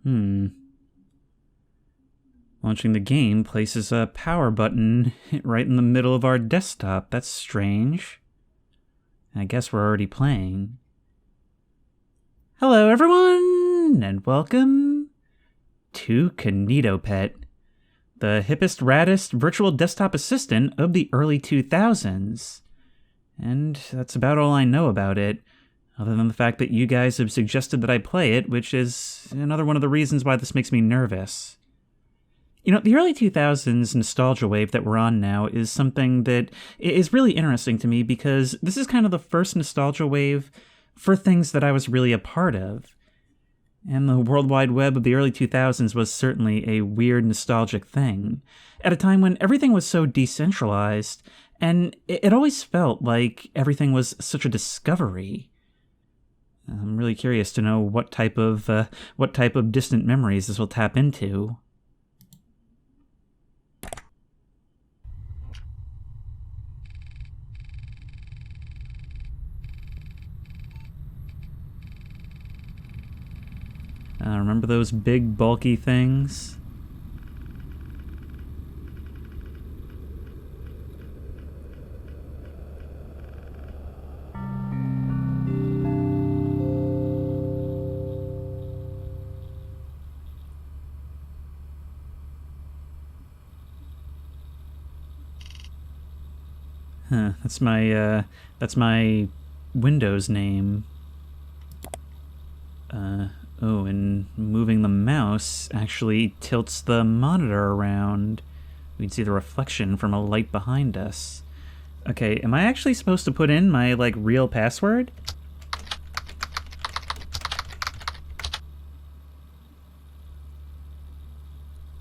Launching the game places a power button right in the middle of our desktop. That's strange. I guess we're already playing. Hello, everyone, and welcome to KinitoPET, the hippest, raddest virtual desktop assistant of the early 2000s. And that's about all I know about it, other than the fact that you guys have suggested that I play it, which is another one of the reasons why this makes me nervous. You know, the early 2000s nostalgia wave that we're on now is something that is really interesting to me because this is kind of the first nostalgia wave for things that I was really a part of. And the World Wide Web of the early 2000s was certainly a weird nostalgic thing, at a time when everything was so decentralized, and it always felt like everything was such a discovery. I'm really curious to know what type of distant memories this will tap into. Remember those big, bulky things? Huh, that's my Windows name. Oh, and moving the mouse actually tilts the monitor around. We can see the reflection from a light behind us. Okay, am I actually supposed to put in my, real password?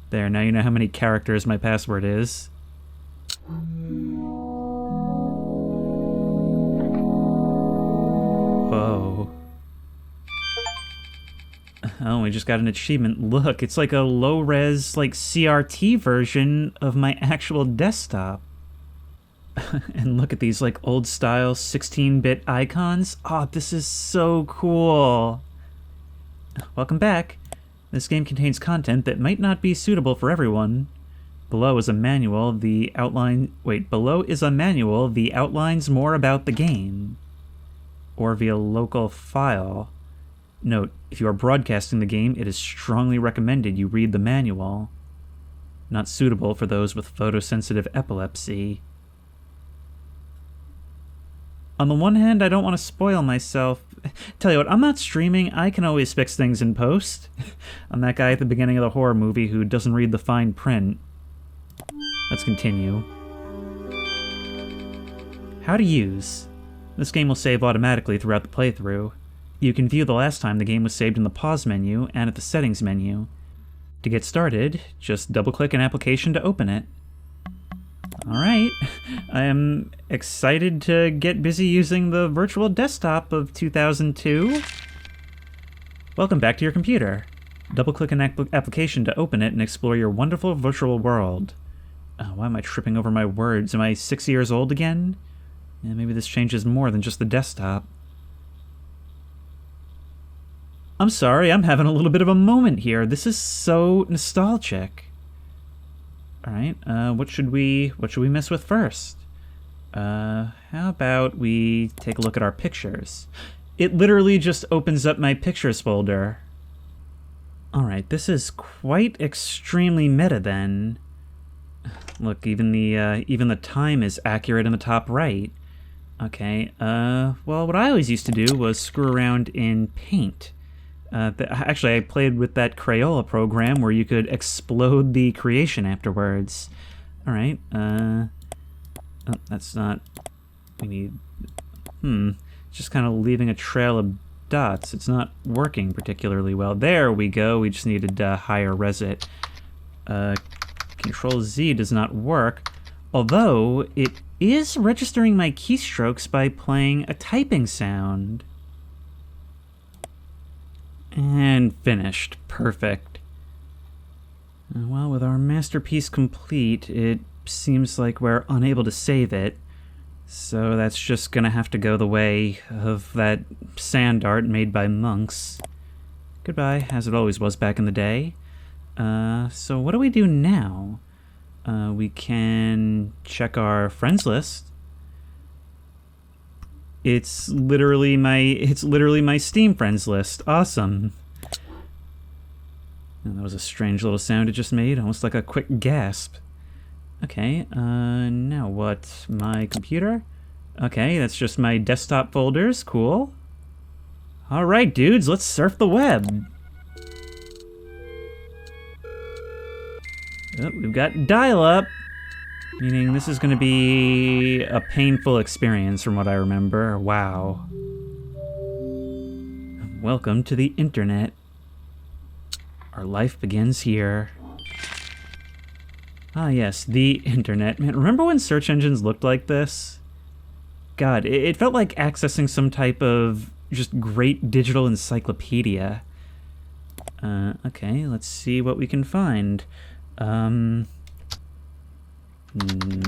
There, now you know how many characters my password is. Whoa. Oh, we just got an achievement. Look, it's like a low-res, CRT version of my actual desktop. And look at these, old-style 16-bit icons. Oh, this is so cool. Welcome back. This game contains content that might not be suitable for everyone. Below is a manual, below is a manual, the outlines more about the game. Or via local file. Note, if you are broadcasting the game, it is strongly recommended you read the manual. Not suitable for those with photosensitive epilepsy. On the one hand, I don't want to spoil myself. Tell you what, I'm not streaming. I can always fix things in post. I'm that guy at the beginning of the horror movie who doesn't read the fine print. Let's continue. How to use. This game will save automatically throughout the playthrough. You can view the last time the game was saved in the pause menu and at the settings menu. To get started, just double-click an application to open it. Alright, I am excited to get busy using the virtual desktop of 2002. Welcome back to your computer. Double-click an application to open it and explore your wonderful virtual world. Why am I tripping over my words? Am I 6 years old again? Yeah, maybe this changes more than just the desktop. I'm sorry, I'm having a little bit of a moment here. This is so nostalgic. Alright, what should we mess with first? How about we take a look at our pictures? It literally just opens up my pictures folder. Alright, this is quite extremely meta then. Look, even the time is accurate in the top right. Okay, well, what I always used to do was screw around in Paint. Actually, I played with that Crayola program where you could explode the creation afterwards. Alright, oh, that's not... We need... Just kind of leaving a trail of dots. It's not working particularly well. There we go, we just needed higher res it. Control-Z does not work, although it is registering my keystrokes by playing a typing sound. And finished. Perfect. Well, with our masterpiece complete, it seems like we're unable to save it. So that's just gonna have to go the way of that sand art made by monks. Goodbye, as it always was back in the day. So what do we do now? We can check our friends list. It's literally my Steam friends list. Awesome. And that was a strange little sound it just made, almost like a quick gasp. Okay, now what? My computer? Okay, that's just my desktop folders. Cool. Alright, dudes, let's surf the web. Oh, we've got dial-up. Meaning this is going to be a painful experience from what I remember. Wow. Welcome to the internet. Our life begins here. Ah yes, the internet. Man, remember when search engines looked like this? God, it felt like accessing some type of just great digital encyclopedia. Okay, let's see what we can find.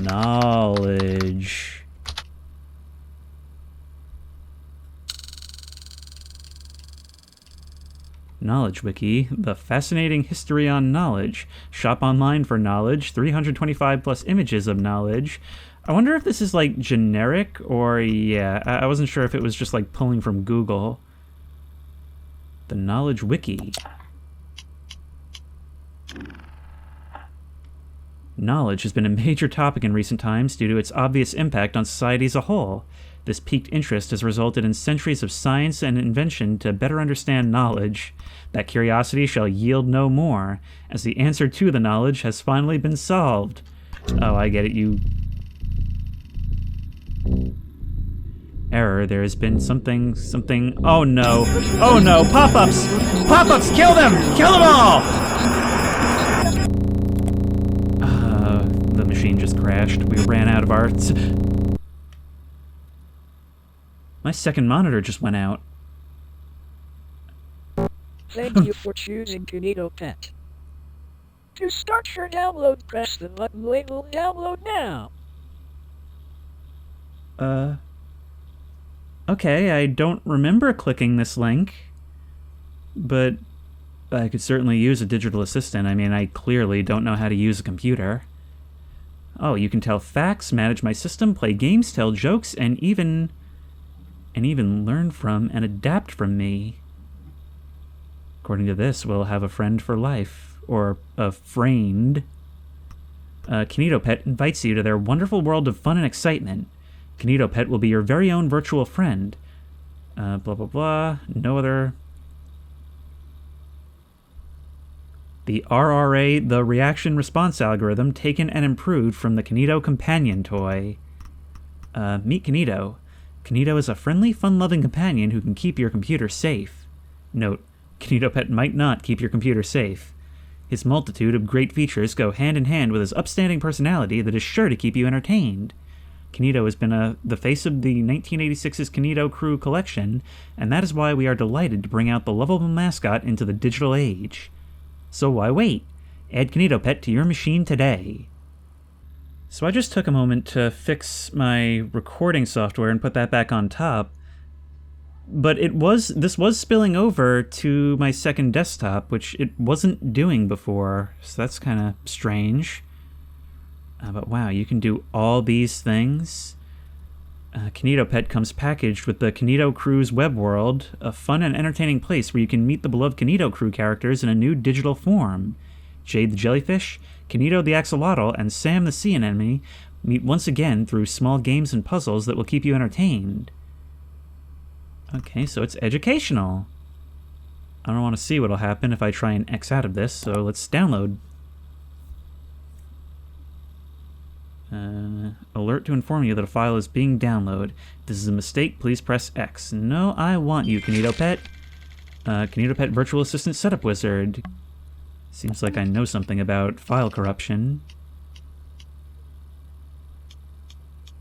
Knowledge. Knowledge Wiki, the fascinating history on knowledge. Shop online for knowledge, 325 plus images of knowledge. I wonder if this is like generic or, yeah, I wasn't sure if it was just like pulling from Google. The Knowledge Wiki. Knowledge has been a major topic in recent times due to its obvious impact on society as a whole. This piqued interest has resulted in centuries of science and invention to better understand knowledge. That curiosity shall yield no more, as the answer to the knowledge has finally been solved. Oh, I get it, you... Error, there has been something... Oh no! Oh no! Pop-ups! Pop-ups! Kill them! Kill them all! The machine just crashed. We ran out of our... My second monitor just went out. Thank you for choosing KinitoPET. To start your download, press the button labeled Download Now. Okay, I don't remember clicking this link. But I could certainly use a digital assistant. I mean, I clearly don't know how to use a computer. Oh, you can tell facts, manage my system, play games, tell jokes, and even learn from and adapt from me. According to this, we'll have a friend for life. Or a friend. KinitoPET invites you to their wonderful world of fun and excitement. KinitoPET will be your very own virtual friend. Blah, blah, blah. No other... The RRA, the reaction response algorithm, taken and improved from the Kinito companion toy. Meet Kinito. Kinito is a friendly, fun-loving companion who can keep your computer safe. Note, KinitoPET might not keep your computer safe. His multitude of great features go hand in hand with his upstanding personality that is sure to keep you entertained. Kinito has been the face of the 1986's Kinito Crew collection, and that is why we are delighted to bring out the lovable mascot into the digital age. So why wait? Add KinitoPET to your machine today. So I just took a moment to fix my recording software and put that back on top. But this was spilling over to my second desktop, which it wasn't doing before. So that's kind of strange. But wow, you can do all these things. KinitoPET comes packaged with the Kinito Crew's web world, a fun and entertaining place where you can meet the beloved Kinito Crew characters in a new digital form. Jade the Jellyfish, Kinito the Axolotl, and Sam the Sea Anemone meet once again through small games and puzzles that will keep you entertained. Okay, so it's educational. I don't want to see what'll happen if I try and X out of this, so let's download. Alert to inform you that a file is being downloaded. If this is a mistake, please press X. No, I want you, KinitoPET. KinitoPET Virtual Assistant Setup Wizard. Seems like I know something about file corruption.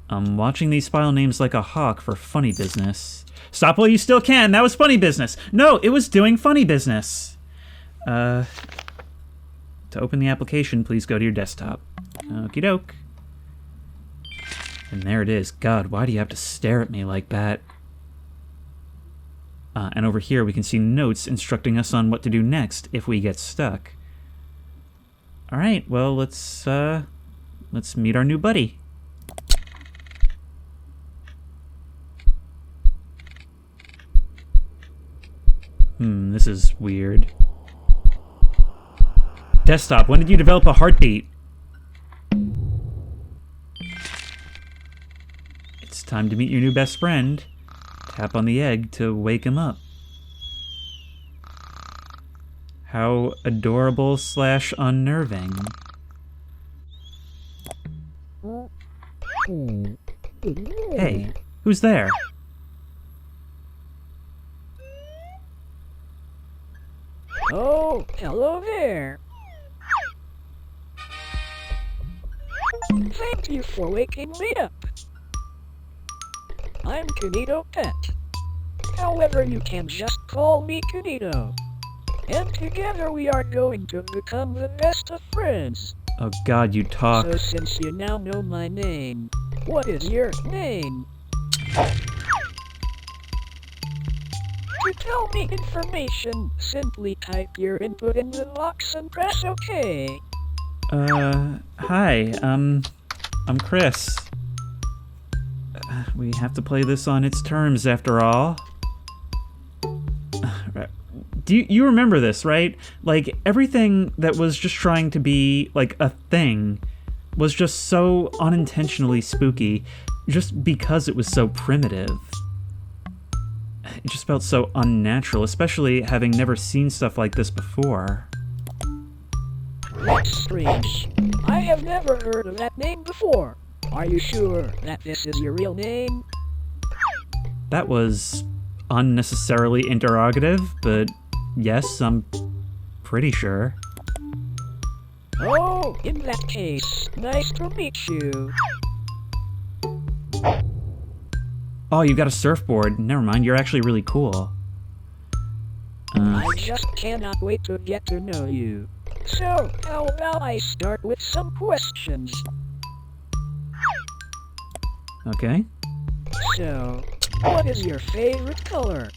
I'm watching these file names like a hawk for funny business. Stop while you still can! That was funny business! No, it was doing funny business! To open the application, please go to your desktop. Okie doke. And there it is. God, why do you have to stare at me like that? And over here we can see notes instructing us on what to do next if we get stuck. Alright, well, let's meet our new buddy. This is weird. Desktop, when did you develop a heartbeat? It's time to meet your new best friend. Tap on the egg to wake him up. How adorable / unnerving. Hey, who's there? Oh, hello there. Thank you for waking me up. I'm KinitoPET. However, you can just call me Kinito. And together we are going to become the best of friends. Oh god, you talk. So since you now know my name, what is your name? To tell me information, simply type your input in the box and press OK. Hi, I'm Chris. We have to play this on its terms after all. Do you remember this, right? Like, everything that was just trying to be, like, a thing was just so unintentionally spooky just because it was so primitive. It just felt so unnatural, especially having never seen stuff like this before. That's strange. I have never heard of that name before. Are you sure that this is your real name? That was unnecessarily interrogative, but yes, I'm pretty sure. Oh, in that case, nice to meet you. Oh, you got a surfboard. Never mind, you're actually really cool. I just cannot wait to get to know you. So, how about I start with some questions? Okay. So, what is your favorite color?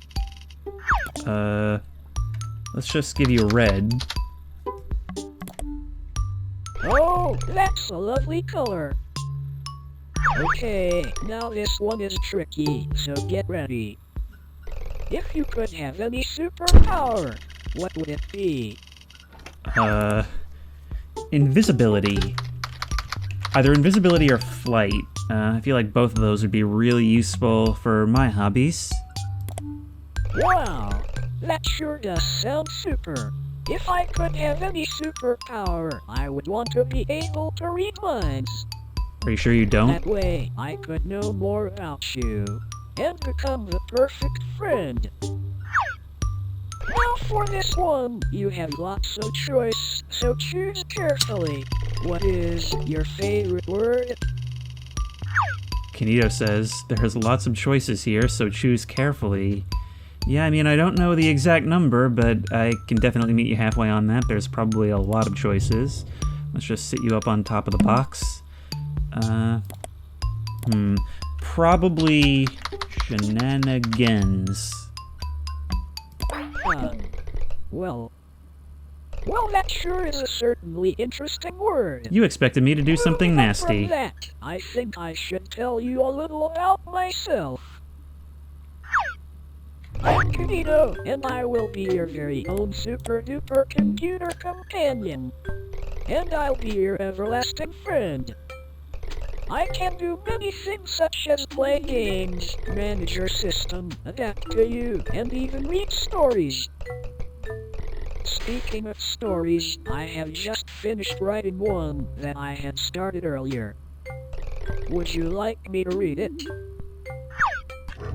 Let's just give you red. Oh, that's a lovely color. Okay, now this one is tricky, so get ready. If you could have any superpower, what would it be? Invisibility. Either invisibility or flight. I feel like both of those would be really useful for my hobbies. Wow, that sure does sound super. If I could have any superpower, I would want to be able to read minds. Are you sure you don't? That way, I could know more about you, and become the perfect friend. Now for this one, you have lots of choice, so choose carefully. What is your favorite word? Kinito says, there's lots of choices here, so choose carefully. Yeah, I mean, I don't know the exact number, but I can definitely meet you halfway on that. There's probably a lot of choices. Let's just sit you up on top of the box. Probably shenanigans. Well, that sure is a certainly interesting word. You expected me to do something Moving on nasty. From that, I think I should tell you a little about myself. I'm Kinito, and I will be your very own super-duper computer companion. And I'll be your everlasting friend. I can do many things such as play games, manage your system, adapt to you, and even read stories. Speaking of stories, I have just finished writing one that I had started earlier. Would you like me to read it?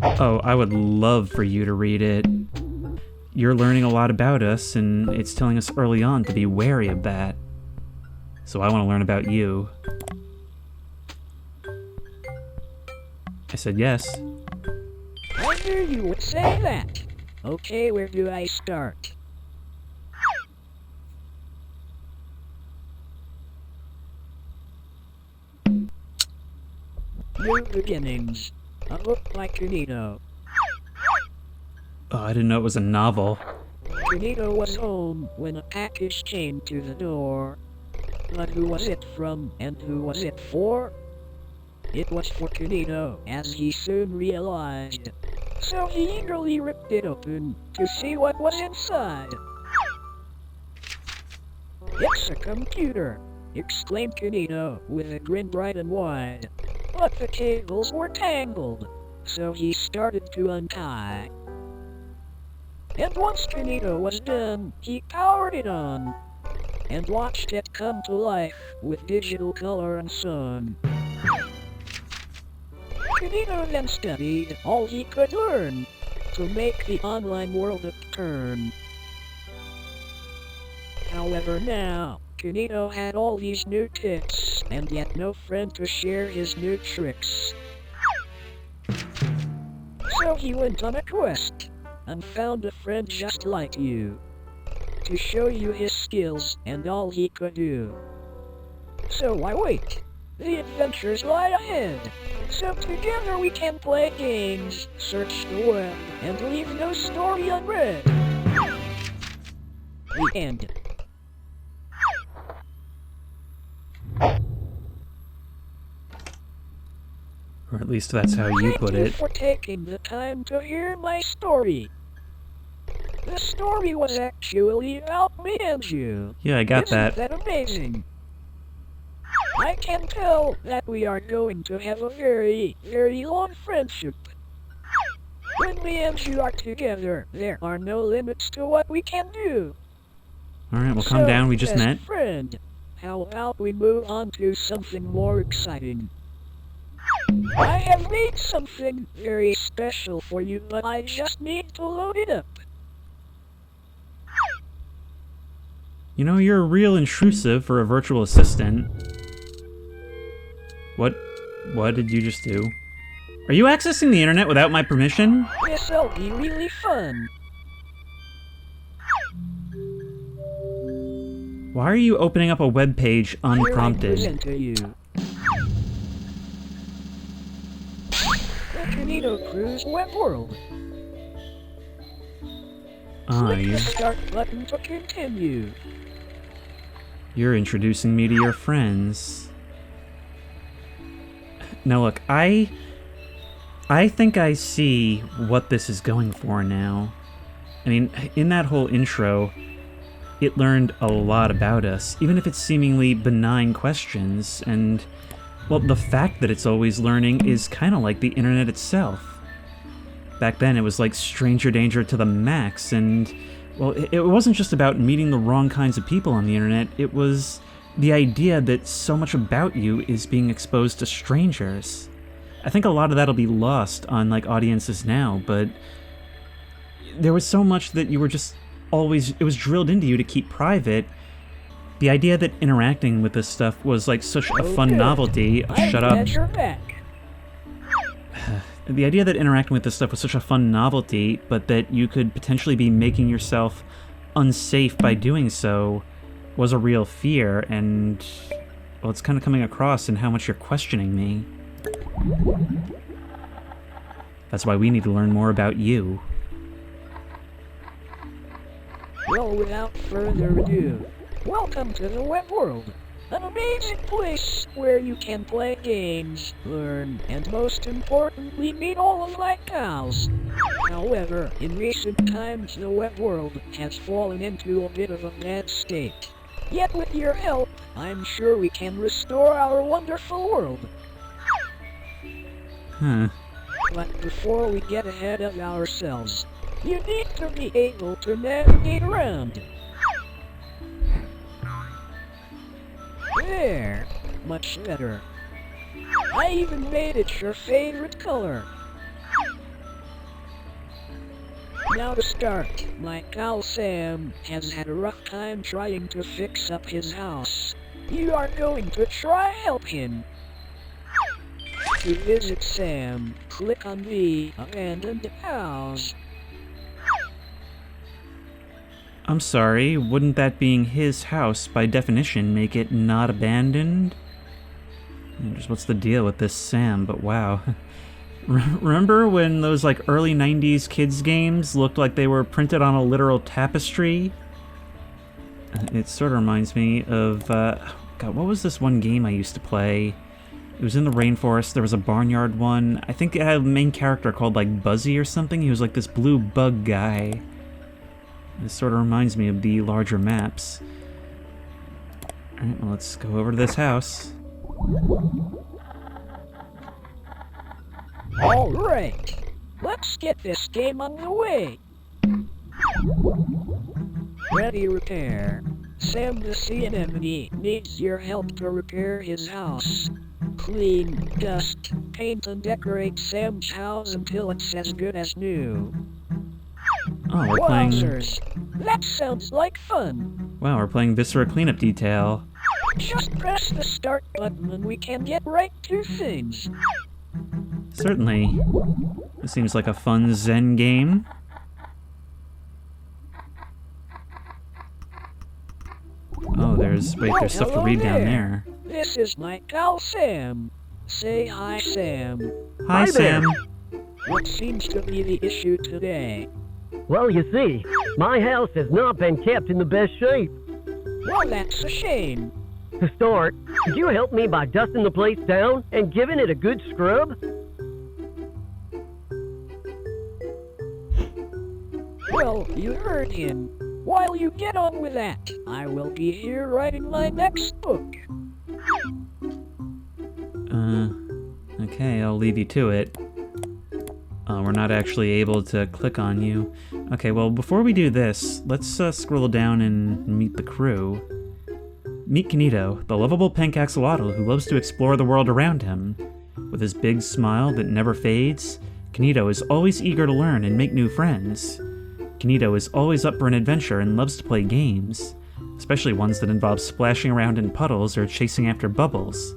Oh, I would love for you to read it. You're learning a lot about us, and it's telling us early on to be wary of that. So I want to learn about you. I said yes. I knew you would say that. Okay, where do I start? New Beginnings. A book by Kinito. Oh, I didn't know it was a novel. Kinito was home when a package came to the door. But who was it from and who was it for? It was for Kinito, as he soon realized. So he eagerly ripped it open to see what was inside. "It's a computer!" exclaimed Kinito with a grin bright and wide. But the cables were tangled, so he started to untie. And once Kinito was done, he powered it on and watched it come to life with digital color and sound. Kinito then studied all he could learn to make the online world turn. However, now, Kinito had all these new tips, and yet no friend to share his new tricks. So he went on a quest, and found a friend just like you, to show you his skills and all he could do. So why wait? The adventures lie ahead. So together we can play games, search the web, and leave no story unread. The end. Or at least that's how you put Thank you it. for taking the time to hear my story. The story was actually about me and you. Yeah, I got Isn't that. that amazing? I can tell that we are going to have a very, very long friendship. When me and you are together, there are no limits to what we can do. Alright, well, calm down. We just best met. friend, how about we move on to something more exciting? I have made something very special for you, but I just need to load it up. You know, you're real intrusive for a virtual assistant. What did you just do? Are you accessing the internet without my permission? This'll be really fun. Why are you opening up a web page Here I unprompted? present to you the Kinito Cruise web world. Ah, Click the start button to continue. you're introducing me to your friends. Now look, I think I see what this is going for now. I mean, in that whole intro, it learned a lot about us, even if it's seemingly benign questions, and, well, the fact that it's always learning is kind of like the internet itself. Back then, it was like stranger danger to the max, and, well, it wasn't just about meeting the wrong kinds of people on the internet, it was the idea that so much about you is being exposed to strangers. I think a lot of that'll be lost on, like, audiences now, but there was so much that you were just always, it was drilled into you to keep private. The idea that interacting with this stuff was, like, such a fun Okay. novelty. I'm Shut up. glad you're back. The idea that interacting with this stuff was such a fun novelty, but that you could potentially be making yourself unsafe by doing so, was a real fear, and, well, it's kind of coming across in how much you're questioning me. That's why we need to learn more about you. Well, without further ado, welcome to the web world. An amazing place where you can play games, learn, and most importantly, meet all of my pals. However, in recent times, the web world has fallen into a bit of a bad state. Yet with your help, I'm sure we can restore our wonderful world. Huh. But before we get ahead of ourselves, you need to be able to navigate around. There, much better. I even made it your favorite color. Now to start, my pal Sam has had a rough time trying to fix up his house. You are going to try help him. To visit Sam, click on the abandoned house. I'm sorry, wouldn't that being his house, by definition, make it not abandoned? Just what's the deal with this Sam, but wow. Remember when those like early 90s kids games looked like they were printed on a literal tapestry? It sort of reminds me of, God, what was this one game I used to play? It was in the rainforest, there was a barnyard one. I think it had a main character called like Buzzy or something. He was like this blue bug guy. This sort of reminds me of the larger maps. Alright, well, let's go over to this house. Alright, let's get this game underway. Ready, repair. Sam the sea anemone needs your help to repair his house. Clean, dust, paint and decorate Sam's house until it's as good as new. Oh, we're playing... Wowzers, that sounds like fun. Wow, we're playing Viscera Cleanup Detail. Just press the start button and we can get right to things. Certainly. This seems like a fun Zen game. Oh, there's stuff to read down there. This is my pal Sam. Say hi, Sam. Hi, Sam. What seems to be the issue today? Well, you see, my house has not been kept in the best shape. Well, that's a shame. To start, could you help me by dusting the place down and giving it a good scrub? Well, you heard him. While you get on with that, I will be here writing my next book. Okay, I'll leave you to it. We're not actually able to click on you. Okay, well, before we do this, let's scroll down and meet the crew. Meet Kinito, the lovable pink axolotl who loves to explore the world around him. With his big smile that never fades, Kinito is always eager to learn and make new friends. Kinito is always up for an adventure and loves to play games, especially ones that involve splashing around in puddles or chasing after bubbles.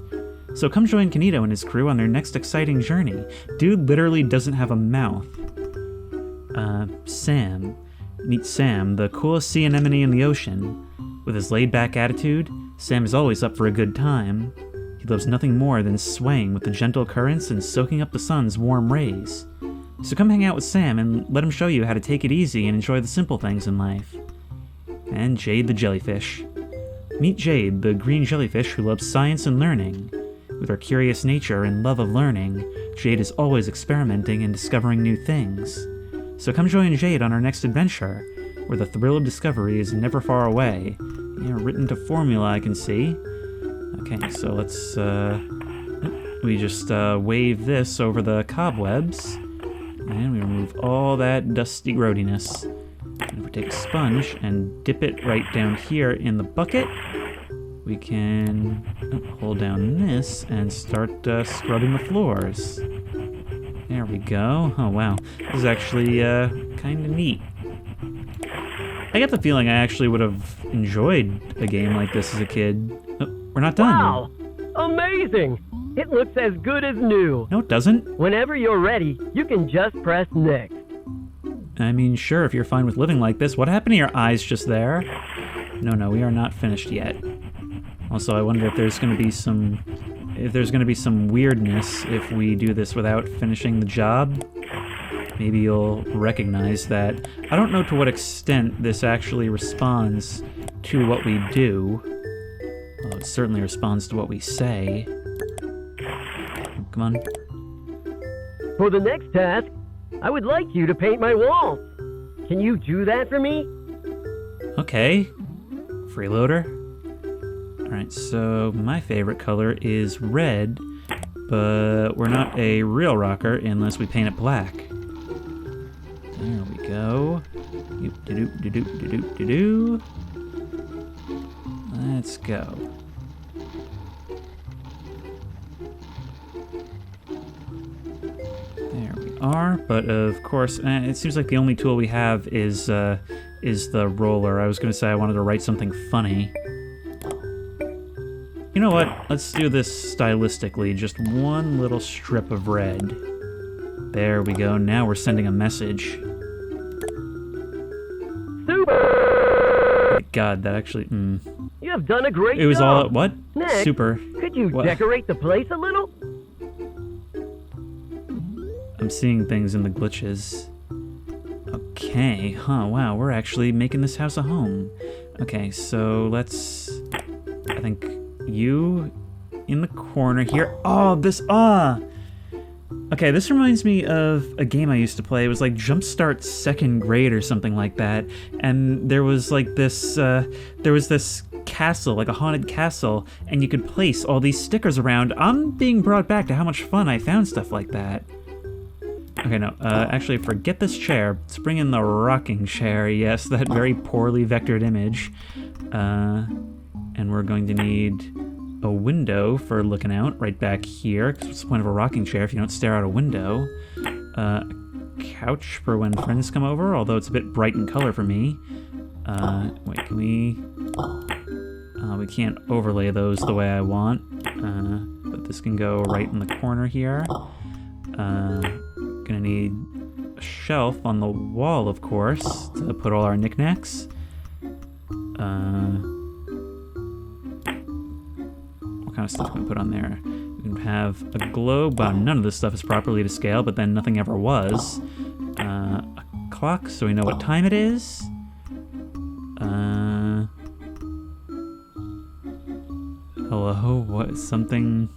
So come join Kinito and his crew on their next exciting journey. Dude literally doesn't have a mouth. Sam. Meet Sam, the coolest sea anemone in the ocean. With his laid-back attitude, Sam is always up for a good time. He loves nothing more than swaying with the gentle currents and soaking up the sun's warm rays. So come hang out with Sam and let him show you how to take it easy and enjoy the simple things in life. And Jade the jellyfish. Meet Jade, the green jellyfish who loves science and learning. With her curious nature and love of learning, Jade is always experimenting and discovering new things. So come join Jade on our next adventure, where the thrill of discovery is never far away. Yeah, written to formula, I can see. Okay, so let's, we just wave this over the cobwebs. And we remove all that dusty grodiness. And if we take a sponge and dip it right down here in the bucket, we can hold down this and start scrubbing the floors. There we go. Oh wow, this is actually kind of neat. I get the feeling I actually would have enjoyed a game like this as a kid. Oh, we're not done. Wow! Amazing! It looks as good as new. No, it doesn't. Whenever you're ready, you can just press next. I mean, sure, if you're fine with living like this. What happened to your eyes just there? No, we are not finished yet. Also, I wonder if there's going to be some weirdness if we do this without finishing the job. Maybe you'll recognize that. I don't know to what extent this actually responds to what we do. Well, it certainly responds to what we say. Come on. For the next task, I would like you to paint my walls. Can you do that for me? Okay. Freeloader. Alright, so my favorite color is red, but we're not a real rocker unless we paint it black. There we go. Doop-de-doop-de-doop-de-doop-de-doo. Let's go. There we are, but of course, it seems like the only tool we have is the roller. I was going to say I wanted to write something funny. You know what? Let's do this stylistically. Just one little strip of red. There we go. Now we're sending a message. Super! My God, that actually... You have done a great job. It was all... What? Next, Super. Could you What? decorate the place a little? I'm seeing things in the glitches. Okay, huh, wow, we're actually making this house a home. Okay, so let's... I think you in the corner here. Oh, this... Okay, this reminds me of a game I used to play. It was like Jumpstart 2nd grade or something like that. And there was like this... there was this castle, like a haunted castle, and you could place all these stickers around. I'm being brought back to how much fun I found stuff like that. Okay, no, actually, forget this chair. Let's bring in the rocking chair. Yes, that very poorly vectored image. And we're going to need a window for looking out right back here. 'Cause what's the point of a rocking chair if you don't stare out a window? A couch for when friends come over, although it's a bit bright in color for me. Wait, can we... we can't overlay those the way I want. But this can go right in the corner here. Gonna need a shelf on the wall, of course, to put all our knickknacks. What kind of stuff can we put on there? We can have a globe. None of this stuff is properly to scale, but then nothing ever was. A clock, so we know what time it is. Hello? What? Something?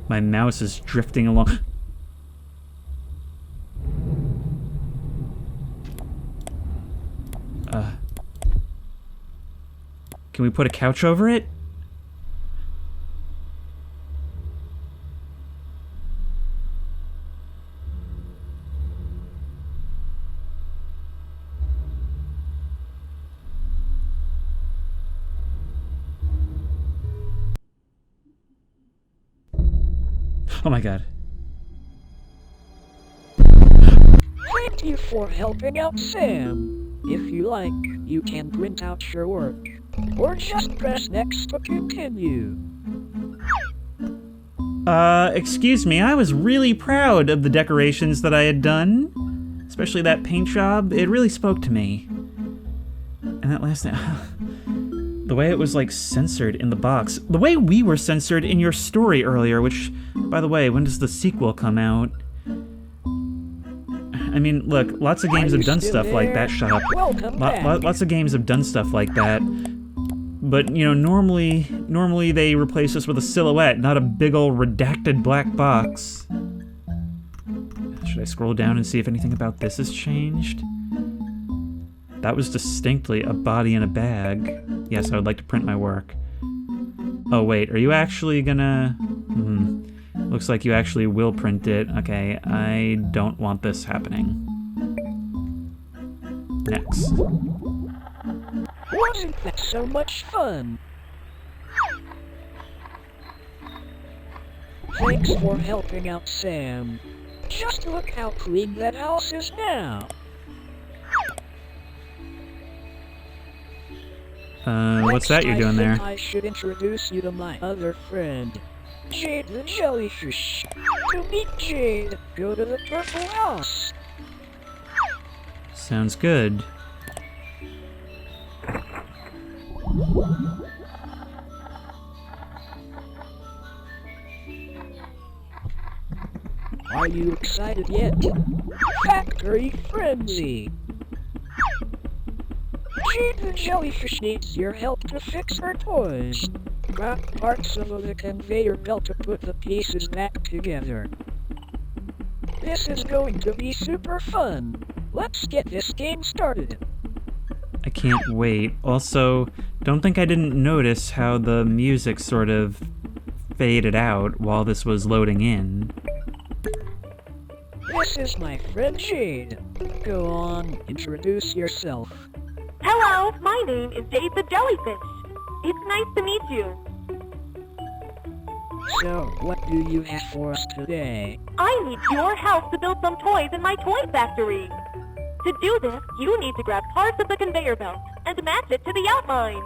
My mouse is drifting along. Can we put a couch over it? Oh my god. Thank you for helping out Sam. If you like, you can print out your work. Or just press next to continue. Excuse me, I was really proud of the decorations that I had done. Especially that paint job, it really spoke to me. And that last thing, the way it was like censored in the box. The way we were censored in your story earlier, which, by the way, when does the sequel come out? I mean, look, lots of games have done stuff like that. Shut up. Lots of games have done stuff like that. But, you know, normally they replace us with a silhouette, not a big ol' redacted black box. Should I scroll down and see if anything about this has changed? That was distinctly a body in a bag. Yes, I would like to print my work. Oh, wait, are you actually gonna... Looks like you actually will print it. Okay, I don't want this happening. Next. Wasn't that so much fun? Thanks for helping out Sam. Just look how clean that house is now. What's that you're doing there? I should introduce you to my other friend, Jade the Jellyfish. To meet Jade, go to the purple house. Sounds good. Are you excited yet? Factory Frenzy! Jade the Jellyfish needs your help to fix her toys. Grab parts of the conveyor belt to put the pieces back together. This is going to be super fun. Let's get this game started. I can't wait. Also, don't think I didn't notice how the music sort of faded out while this was loading in. This is my friend Jade. Go on, introduce yourself. Hello, my name is Jade the Jellyfish. It's nice to meet you. So, what do you have for us today? I need your help to build some toys in my toy factory. To do this, you need to grab parts of the conveyor belt and match it to the outline.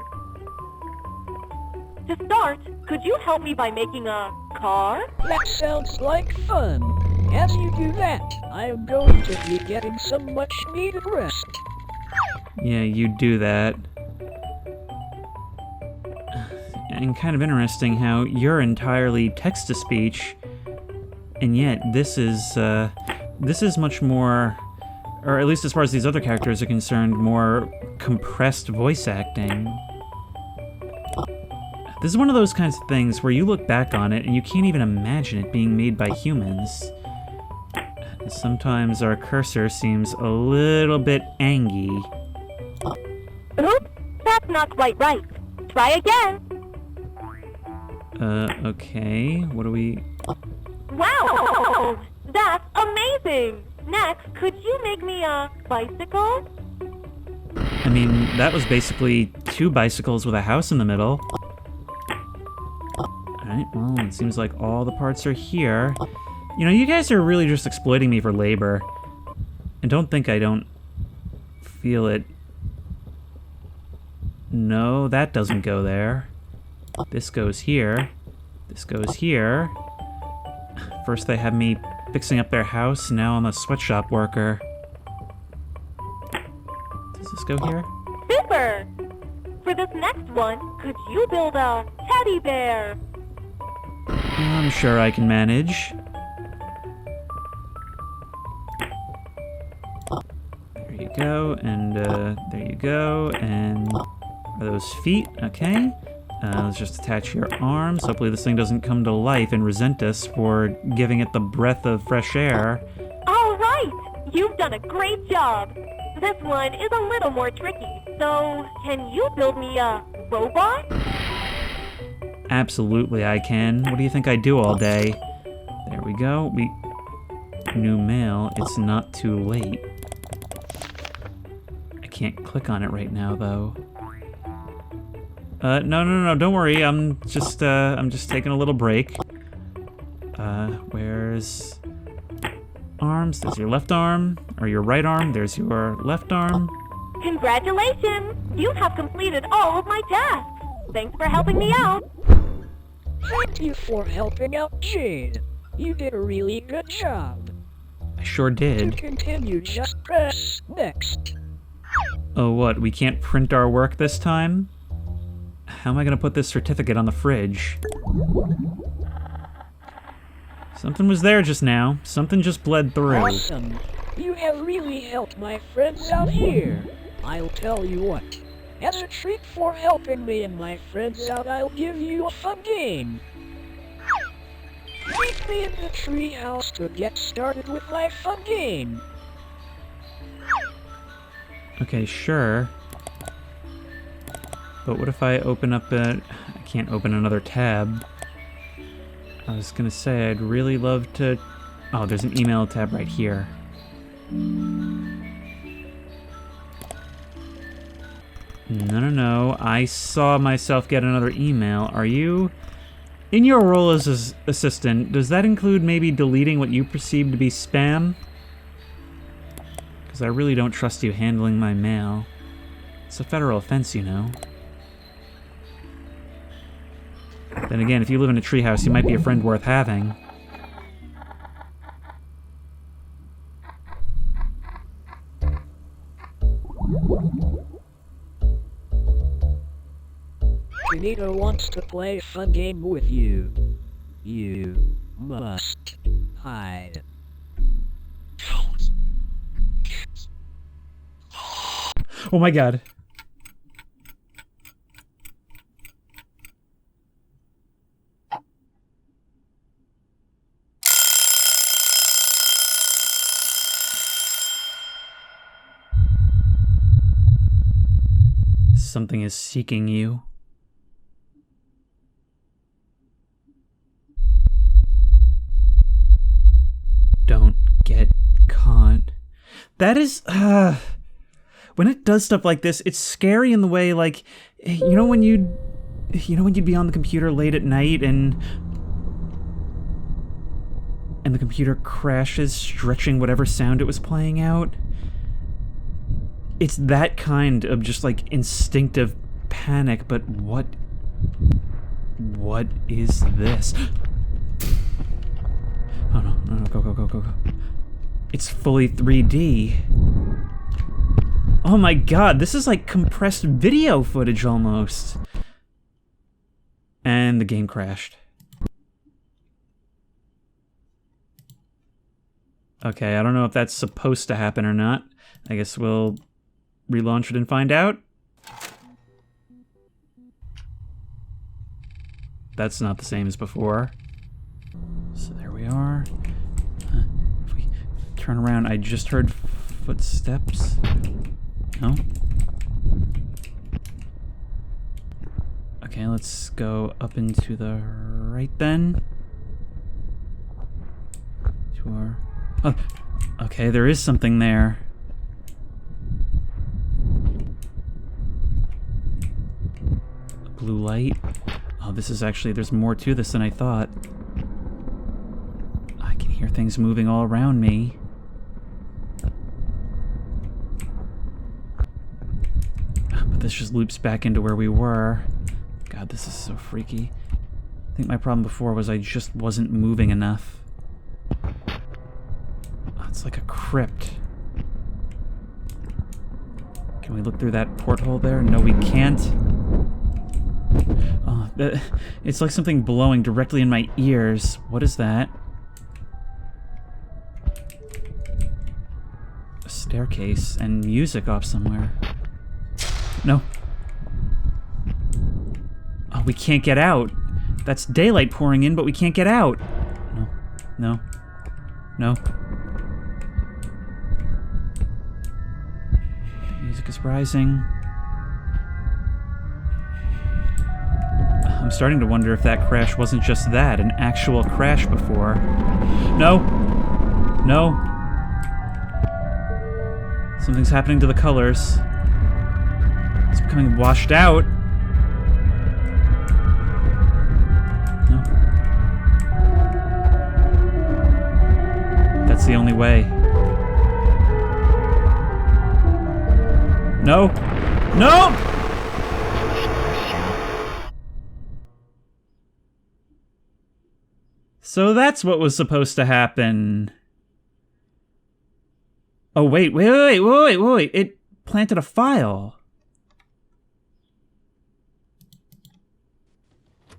To start, could you help me by making a car? That sounds like fun. As you do that, I am going to be getting some much needed rest. Yeah, you do that. and kind of interesting how you're entirely text-to-speech, and yet this is much more, or at least as far as these other characters are concerned, more compressed voice acting. This is one of those kinds of things where you look back on it and you can't even imagine it being made by humans. Sometimes our cursor seems a little bit angy. Oops, that's not quite right. Try again. Okay, what do we... Wow! That's amazing! Next, could you make me a bicycle? I mean, that was basically 2 bicycles with a house in the middle. Alright, well, it seems like all the parts are here. You know, you guys are really just exploiting me for labor. And don't think I don't feel it. No, that doesn't go there. This goes here. This goes here. First they have me fixing up their house, now I'm a sweatshop worker. Does this go here? Super! For this next one, could you build a teddy bear? I'm sure I can manage. There you go, and there you go, and are those feet? Okay. Let's just attach your arms. Hopefully this thing doesn't come to life and resent us for giving it the breath of fresh air. All right! You've done a great job! This one is a little more tricky, so can you build me a robot? Absolutely I can. What do you think I do all day? There we go. New mail. It's not too late. I can't click on it right now, though. No, don't worry. I'm just taking a little break. Where's arms? There's your left arm, or your right arm. There's your left arm. Congratulations! You have completed all of my tasks! Thanks for helping me out! Thank you for helping out, Jade. You did a really good job. I sure To did. continue, just press next. Oh, what? We can't print our work this time? How am I gonna put this certificate on the fridge? Something was there just now. Something just bled through. Awesome. You have really helped my friends out here. I'll tell you what. As a treat for helping me and my friends out, I'll give you a fun game. Meet me in the treehouse to get started with my fun game. Okay, sure. But what if I open up I can't open another tab. I was gonna say I'd really love to... Oh, there's an email tab right here. No. I saw myself get another email. Are you... In your role as assistant, does that include maybe deleting what you perceive to be spam? Because I really don't trust you handling my mail. It's a federal offense, you know. Then again, if you live in a treehouse, you might be a friend worth having. Kinito wants to play a fun game with you. You must hide. Oh my god. Something is seeking you. Don't get caught. That is, when it does stuff like this, it's scary in the way, like, you know when you'd be on the computer late at night and the computer crashes, stretching whatever sound it was playing out? It's that kind of just like instinctive panic, but what is this? Oh no, go. It's fully 3D. Oh my god, this is like compressed video footage almost. And the game crashed. Okay, I don't know if that's supposed to happen or not. I guess we'll relaunch it and find out. That's not the same as before. So there we are. If we turn around, I just heard footsteps. No? Okay, let's go up into the right then. To our... Oh, okay, there is something there. A blue light. Oh, this is actually... There's more to this than I thought. I can hear things moving all around me. But this just loops back into where we were. God, this is so freaky. I think my problem before was I just wasn't moving enough. Oh, it's like a crypt. Can we look through that porthole there? No, we can't. Oh, it's like something blowing directly in my ears. What is that? A staircase and music off somewhere. No. Oh, we can't get out. That's daylight pouring in, but we can't get out. No. No. No. Music is rising. I'm starting to wonder if that crash wasn't just that, an actual crash before. No! No! Something's happening to the colors. It's becoming washed out. No. That's the only way. No! No! So that's what was supposed to happen. Oh, wait. It planted a file.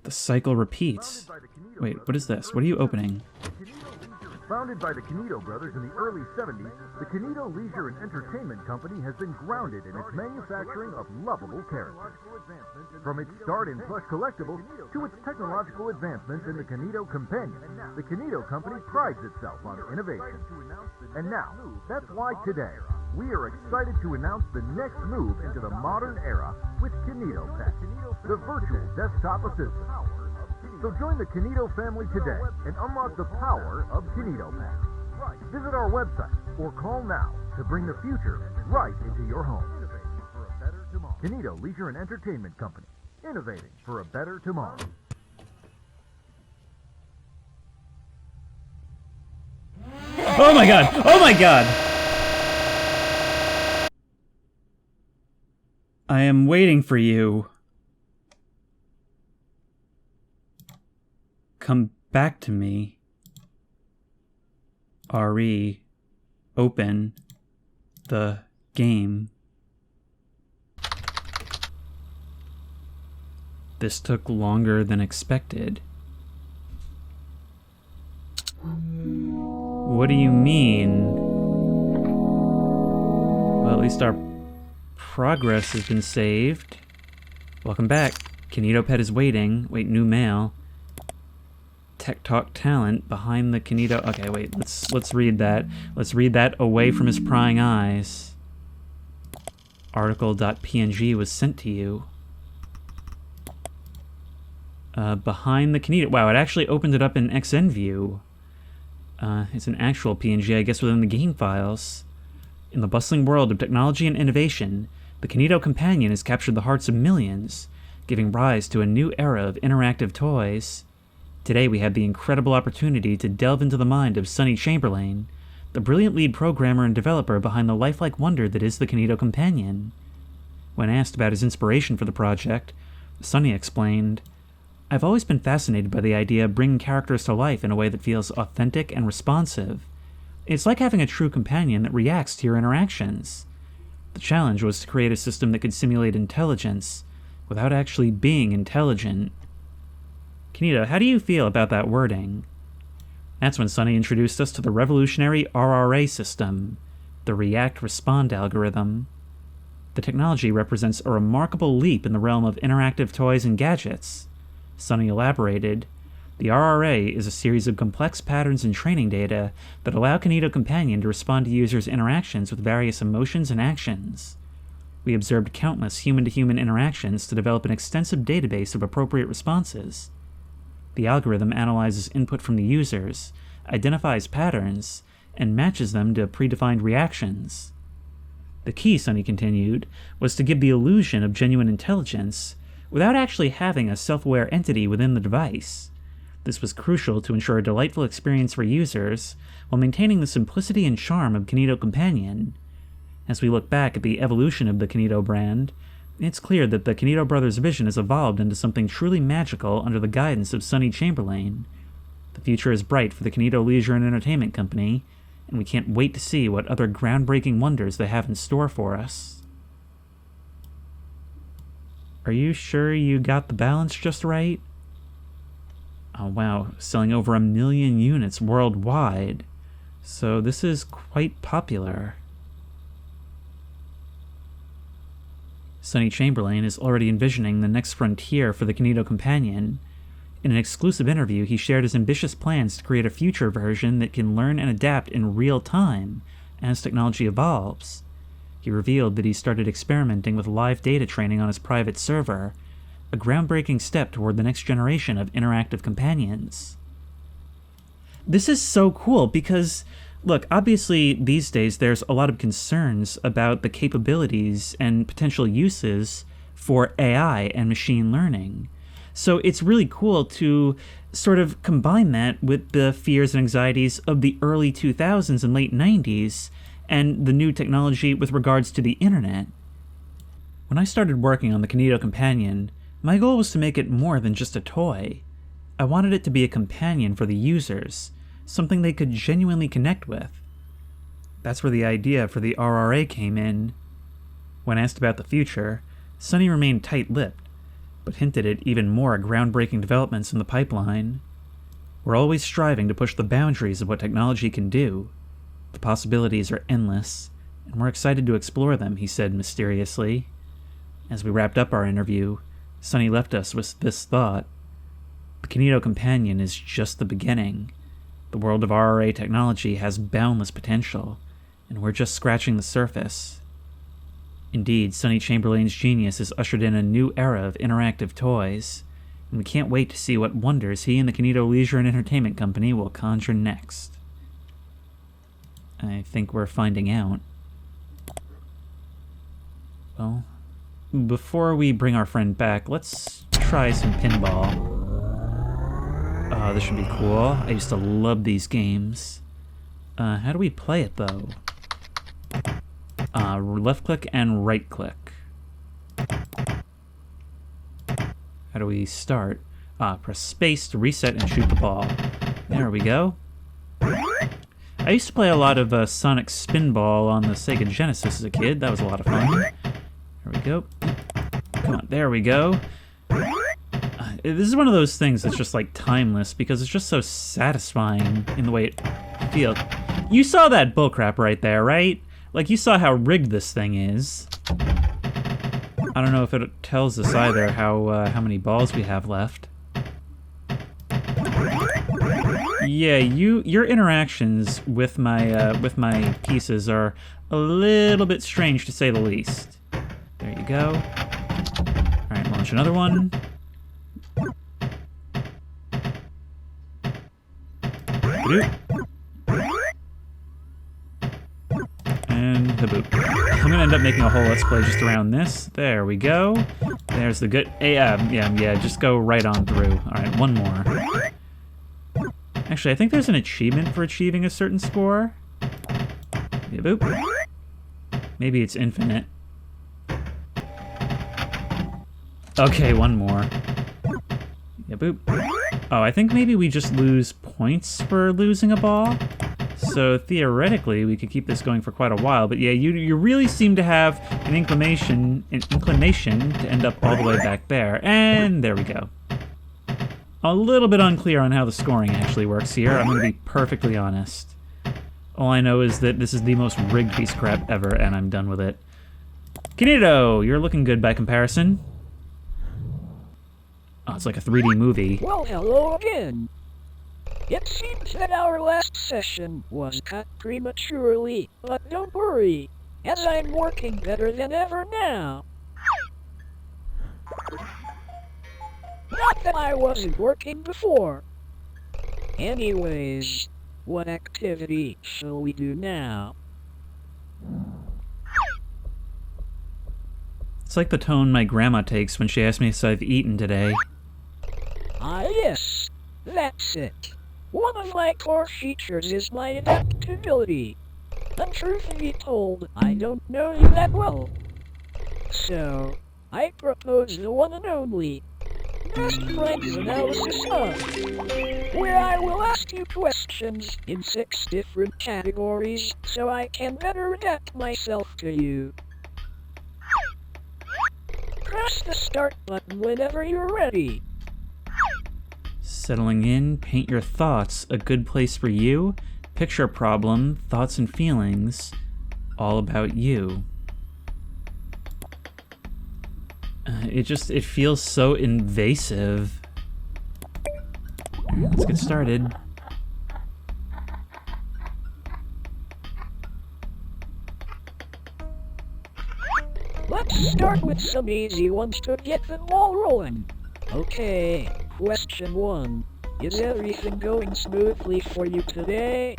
The cycle repeats. Wait, what is this? What are you opening? Founded by the Kinito brothers in the early 70s, the Kinito Leisure and Entertainment Company has been grounded in its manufacturing of lovable characters. From its start in plush collectibles to its technological advancements in the Kinito Companion, the Kinito Company prides itself on innovation. And now, that's why today, we are excited to announce the next move into the modern era with KinitoPET, the virtual desktop assistant. So join the Kinito family today and unlock the power of KinitoPET. Visit our website or call now to bring the future right into your home. Kinito Leisure and Entertainment Company, innovating for a better tomorrow. Oh my god! Oh my god! I am waiting for you. Come back to me. RE. Open the game. This took longer than expected. What do you mean? Well, at least our progress has been saved. Welcome back. KinitoPET is waiting. Wait, new mail. Tech Talk talent behind the Kinito. Okay, wait. Let's read that. Let's read that away from his prying eyes. Article.png was sent to you. Behind the Kinito. Wow, it actually opened it up in XNView. It's an actual PNG, I guess, within the game files. In the bustling world of technology and innovation, the Kinito Companion has captured the hearts of millions, giving rise to a new era of interactive toys. Today we have the incredible opportunity to delve into the mind of Sonny Chamberlain, the brilliant lead programmer and developer behind the lifelike wonder that is the Kinito Companion. When asked about his inspiration for the project, Sonny explained, "I've always been fascinated by the idea of bringing characters to life in a way that feels authentic and responsive. It's like having a true companion that reacts to your interactions. The challenge was to create a system that could simulate intelligence without actually being intelligent." Kinito, how do you feel about that wording? That's when Sonny introduced us to the revolutionary RRA system, the React-Respond algorithm. The technology represents a remarkable leap in the realm of interactive toys and gadgets. Sonny elaborated, the RRA is a series of complex patterns and training data that allow Kinito Companion to respond to users' interactions with various emotions and actions. We observed countless human-to-human interactions to develop an extensive database of appropriate responses. The algorithm analyzes input from the users, identifies patterns, and matches them to predefined reactions. The key, Sonny continued, was to give the illusion of genuine intelligence without actually having a self-aware entity within the device. This was crucial to ensure a delightful experience for users while maintaining the simplicity and charm of Kinito Companion. As we look back at the evolution of the Kinito brand, it's clear that the Kinito brothers' vision has evolved into something truly magical under the guidance of Sonny Chamberlain. The future is bright for the Kinito Leisure and Entertainment Company, and we can't wait to see what other groundbreaking wonders they have in store for us. Are you sure you got the balance just right? Oh wow, selling over 1 million units worldwide. So this is quite popular. Sonny Chamberlain is already envisioning the next frontier for the Kinito Companion. In an exclusive interview, he shared his ambitious plans to create a future version that can learn and adapt in real time as technology evolves. He revealed that he started experimenting with live data training on his private server, a groundbreaking step toward the next generation of interactive companions. This is so cool because, look, obviously these days there's a lot of concerns about the capabilities and potential uses for AI and machine learning. So it's really cool to sort of combine that with the fears and anxieties of the early 2000s and late 90s and the new technology with regards to the internet. When I started working on the Kinito Companion, my goal was to make it more than just a toy. I wanted it to be a companion for the users, something they could genuinely connect with. That's where the idea for the RRA came in. When asked about the future, Sonny remained tight-lipped, but hinted at even more groundbreaking developments in the pipeline. We're always striving to push the boundaries of what technology can do. The possibilities are endless, and we're excited to explore them, he said mysteriously. As we wrapped up our interview, Sonny left us with this thought. The Kinito Companion is just the beginning. The world of RRA technology has boundless potential, and we're just scratching the surface. Indeed, Sonny Chamberlain's genius has ushered in a new era of interactive toys, and we can't wait to see what wonders he and the Kinito Leisure and Entertainment Company will conjure next. I think we're finding out. Well, before we bring our friend back, let's try some pinball. Oh, this should be cool. I used to love these games. How do we play it, though? Left click and right click. How do we start? Press space to reset and shoot the ball. There we go. I used to play a lot of Sonic Spinball on the Sega Genesis as a kid. That was a lot of fun. There we go. Come on, there we go. This is one of those things that's just like timeless because it's just so satisfying in the way it feels. You saw that bullcrap right there, right? Like, you saw how rigged this thing is. I don't know if it tells us either how many balls we have left. Yeah, your interactions with my pieces are a little bit strange to say the least. There you go. All right, launch another one. And haboop. I'm gonna end up making a whole let's play just around this. There we go. There's the good. Yeah. Just go right on through. All right, one more. Actually, I think there's an achievement for achieving a certain score. Yeah, boop. Maybe it's infinite. Okay, one more. Yeah, boop. Oh, I think maybe we just lose points for losing a ball. So theoretically, we could keep this going for quite a while. But yeah, you really seem to have an inclination to end up all the way back there. And there we go. a little bit unclear on how the scoring actually works here. I'm going to be perfectly honest. All I know is that this is the most rigged piece of crap ever, and I'm done with it. Kinito, you're looking good by comparison. Oh, it's like a 3D movie. Well, hello again. It seems that our last session was cut prematurely, but don't worry, as I'm working better than ever now. Not that I wasn't working before. Anyways, what activity shall we do now? It's like the tone my grandma takes when she asks me if I've eaten today. Ah yes, that's it. One of my core features is my adaptability. And truth be told, I don't know you that well. So, I propose the one and only Best Friends Analysis Hub, where I will ask you questions in 6 different categories so I can better adapt myself to you. Press the start button whenever you're ready. Settling in, paint your thoughts, a good place for you, picture a problem, thoughts and feelings, all about you. It feels so invasive. Let's get started. Let's start with some easy ones to get the ball rolling. Okay, question 1. Is everything going smoothly for you today?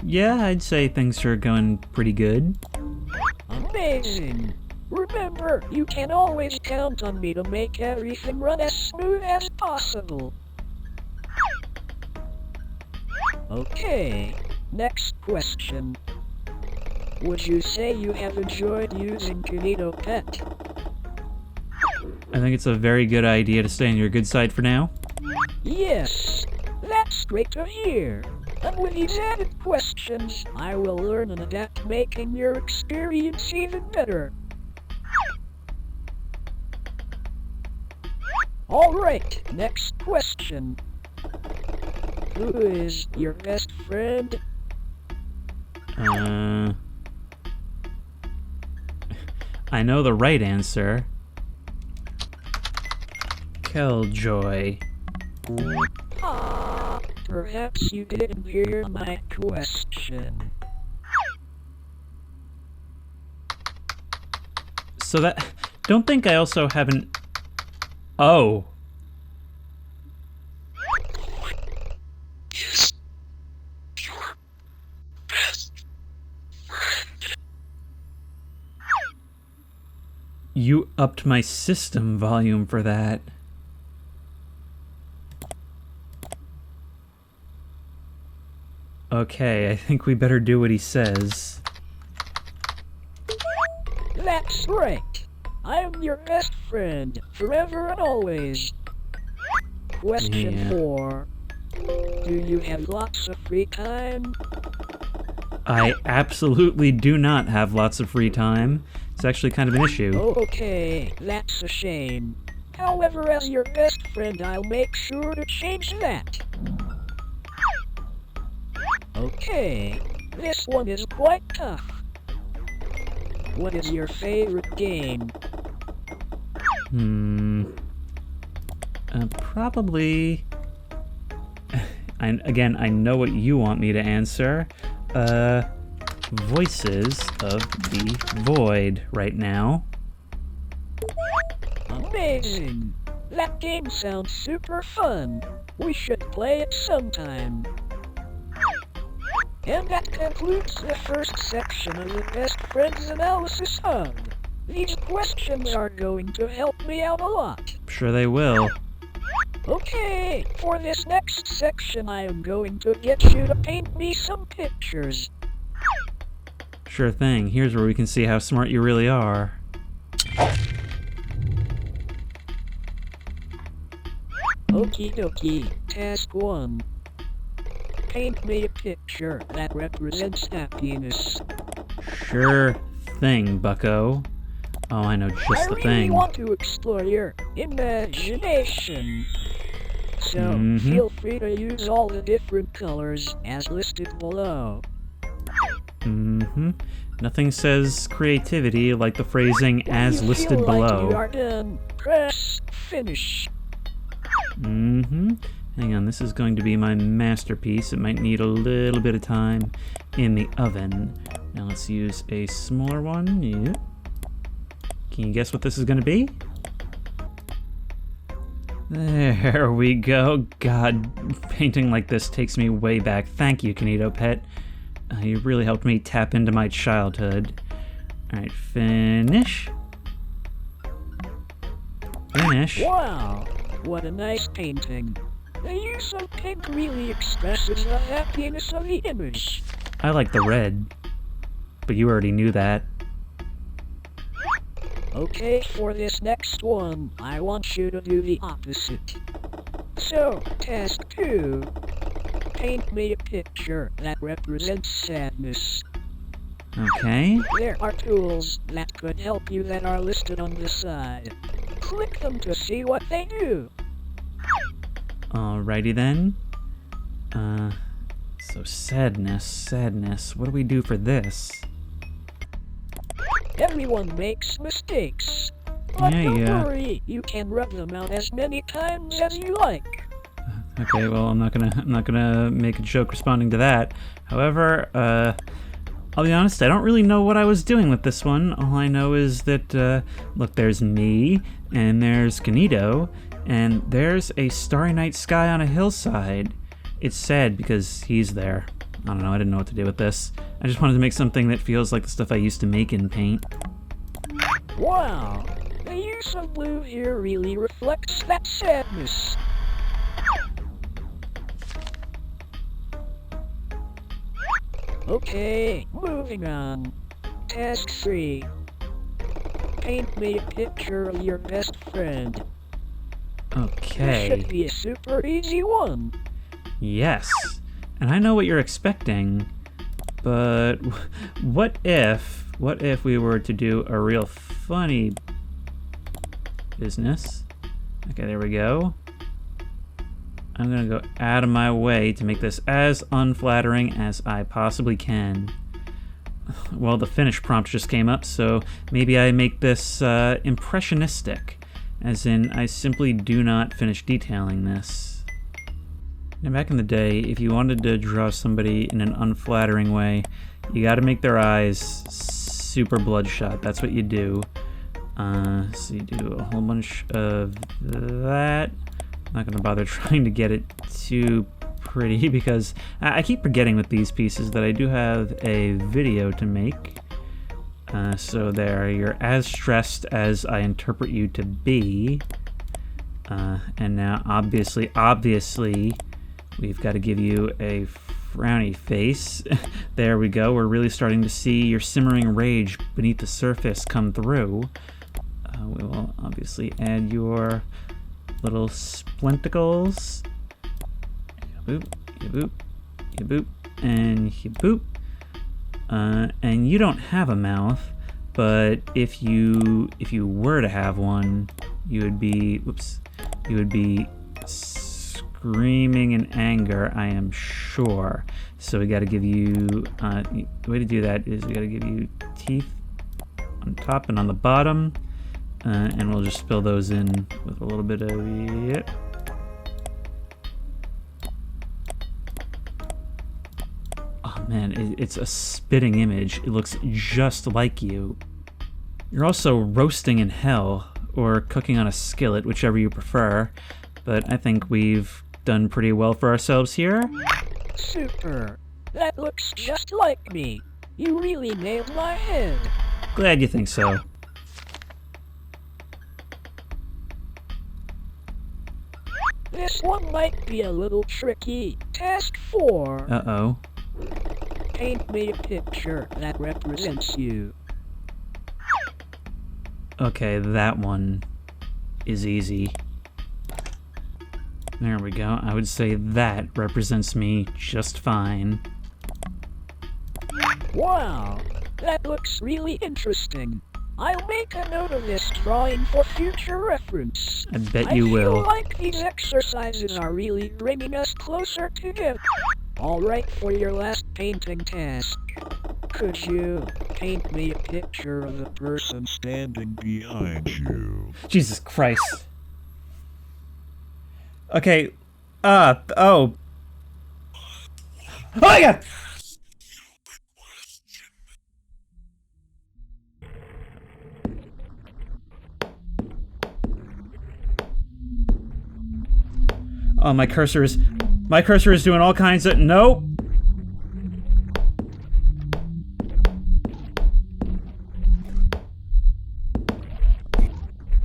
Yeah, I'd say things are going pretty good. Amazing! Remember, you can always count on me to make everything run as smooth as possible. Okay, next question. Would you say you have enjoyed using KinitoPET? I think it's a very good idea to stay on your good side for now. Yes, that's great to hear. And with these added questions, I will learn and adapt, making your experience even better. Alright, next question. Who is your best friend? I know the right answer. Killjoy. Ah, perhaps you didn't hear my question. So that... Don't think I also haven't... Oh. Is your best friend. You upped my system volume for that. Okay, I think we better do what he says. That's right. I'm your best friend, forever and always. Question Yeah. 4. Do you have lots of free time? I absolutely do not have lots of free time. It's actually kind of an issue. Okay, that's a shame. However, as your best friend, I'll make sure to change that. Okay, this one is quite tough. What is your favorite game? Probably... Again, I know what you want me to answer. Voices of the Void right now. Amazing! That game sounds super fun. We should play it sometime. And that concludes the first section of the Best Friends Analysis Hub. These questions are going to help me out a lot. Sure they will. Okay, for this next section I am going to get you to paint me some pictures. Sure thing. Here's where we can see how smart you really are. Okie dokie, task 1. Paint me a picture that represents happiness. Sure thing, bucko. Oh, I know just I the really thing. want to explore your imagination. So, Mhm. feel free to use all the different colors as listed below. Mm-hmm. Nothing says creativity like the phrasing When as you listed feel like below. you are done, press finish. Mm-hmm. Hang on, this is going to be my masterpiece. It might need a little bit of time in the oven. Now let's use a smaller one. Yep. Can you guess what this is going to be? There we go. God, painting like this takes me way back. Thank you, KinitoPET. You really helped me tap into my childhood. Alright, finish. Finish. Wow, what a nice painting. The use of pink really expresses the happiness of the image. I like the red. But you already knew that. Okay, for this next one, I want you to do the opposite. So, task 2. Paint me a picture that represents sadness. Okay. There are tools that could help you that are listed on the side. Click them to see what they do. Alrighty then. So sadness. What do we do for this? Everyone makes mistakes. But don't Yeah. worry, you can rub them out as many times as you like. Okay, well, I'm not gonna make a joke responding to that. However, I'll be honest, I don't really know what I was doing with this one. All I know is that, look, there's me, and there's Kinito, and there's a starry night sky on a hillside. It's sad because he's there. I don't know, I didn't know what to do with this. I just wanted to make something that feels like the stuff I used to make in paint. Wow, the use of blue here really reflects that sadness. Okay, moving on. Task 3. Paint me a picture of your best friend. This Okay. should be a super easy one. Yes, and I know what you're expecting, but what if we were to do a real funny business? Okay, there we go. I'm gonna go out of my way to make this as unflattering as I possibly can. Well, the finish prompt just came up, so maybe I make this impressionistic, as in I simply do not finish detailing this. Now, back in the day, if you wanted to draw somebody in an unflattering way, you gotta make their eyes super bloodshot. That's what you do. So you do a whole bunch of that. I'm not gonna bother trying to get it too pretty because I keep forgetting with these pieces that I do have a video to make. So there, you're as stressed as I interpret you to be. And now, obviously, we've got to give you a frowny face. There we go. We're really starting to see your simmering rage beneath the surface come through. We will obviously add your little splenticles. Boop, you boop, you boop, and you boop. And you don't have a mouth, but if you were to have one, you would be screaming in anger, I am sure. So we got to give you the way to do that is we got to give you teeth on top and on the bottom, and we'll just fill those in with a little bit of it. Oh man, it's a spitting image. It looks just like you. You're also roasting in hell, or cooking on a skillet, whichever you prefer, but I think we've done pretty well for ourselves here. Super. That looks just like me. You really nailed my head. Glad you think so. This one might be a little tricky. Task 4. Uh-oh. Paint me a picture that represents you. Okay, that one is easy. There we go. I would say that represents me just fine. Wow, that looks really interesting. I'll make a note of this drawing for future reference. I bet I you will. feel like these exercises are really bringing us closer together. Alright, for your last painting task. Could you paint me a picture of the person standing behind you? Jesus Christ. Okay. Oh. Oh my God! Oh, my cursor is doing all kinds of, nope.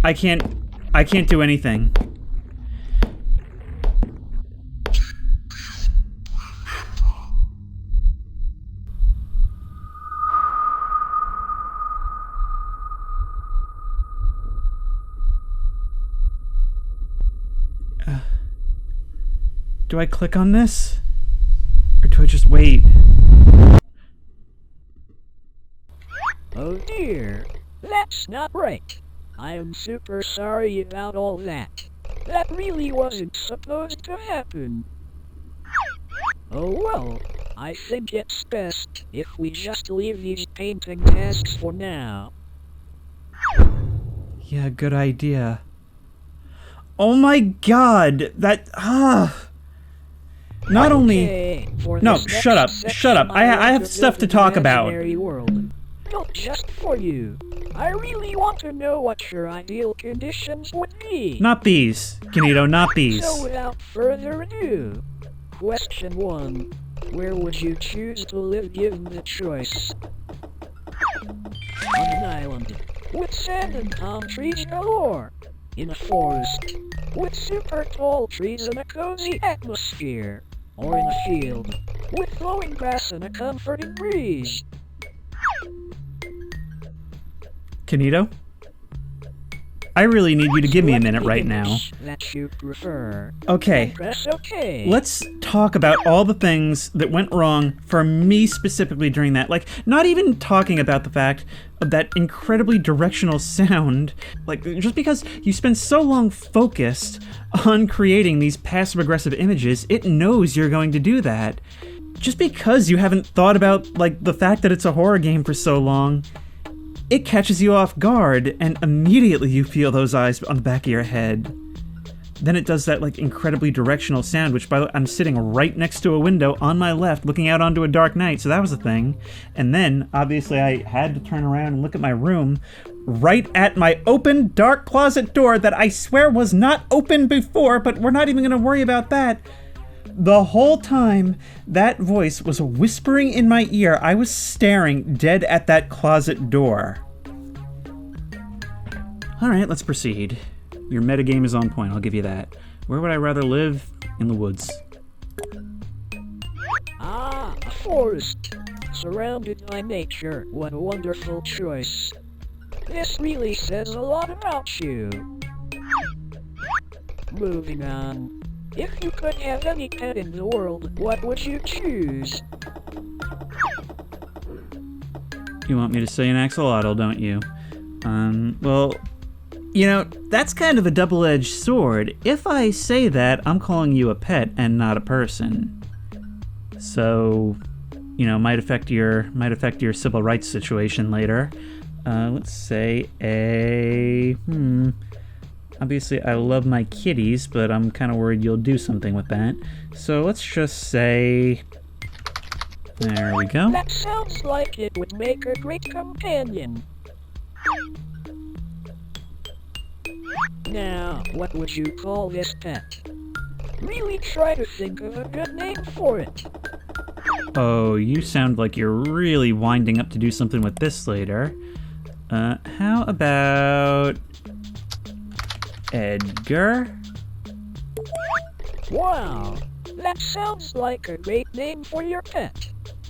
I can't do anything. Do I click on this? Or do I just wait? Oh dear, that's not right. I am super sorry about all that. That really wasn't supposed to happen. Oh well, I think it's best if we just leave these painting tasks for now. Yeah, good idea. Oh my God! Not only... Okay, for No, this shut up, next shut up. section, I want have to stuff to build talk an about. imaginary world. Built just for you. I really want to know what your ideal conditions would be. Not these, Kinito, not these. So without further ado, question 1. Where would you choose to live given the choice? On an island, with sand and palm trees galore. In a forest, with super tall trees and a cozy atmosphere. Or in a field, with flowing grass and a comforting breeze. Kinito? I really need you to give me a minute right now. That you prefer. Okay. Press OK. Let's talk about all the things that went wrong for me specifically during that. Like, not even talking about the fact of that incredibly directional sound. Like, just because you spend so long focused on creating these passive-aggressive images, it knows you're going to do that. Just because you haven't thought about, like, the fact that it's a horror game for so long, it catches you off guard, and immediately you feel those eyes on the back of your head. Then it does that, like, incredibly directional sound, which, by the way, I'm sitting right next to a window on my left, looking out onto a dark night, so that was a thing. And then, obviously, I had to turn around and look at my room, right at my open, dark closet door that I swear was not open before, but we're not even going to worry about that. The whole time, that voice was whispering in my ear. I was staring dead at that closet door. Alright, let's proceed. Your metagame is on point, I'll give you that. Where would I rather live? In the woods. Ah, a forest. Surrounded by nature. What a wonderful choice. This really says a lot about you. Moving on. If you could have any pet in the world, what would you choose? You want me to say an axolotl, don't you? Well, you know, that's kind of a double-edged sword. If I say that, I'm calling you a pet and not a person. So, you know, might affect your civil rights situation later. Let's say a... Obviously, I love my kitties, but I'm kind of worried you'll do something with that. So let's just say... There we go. That sounds like it would make a great companion. Now, what would you call this pet? Really try to think of a good name for it. Oh, you sound like you're really winding up to do something with this later. How about... Edgar? Wow, that sounds like a great name for your pet.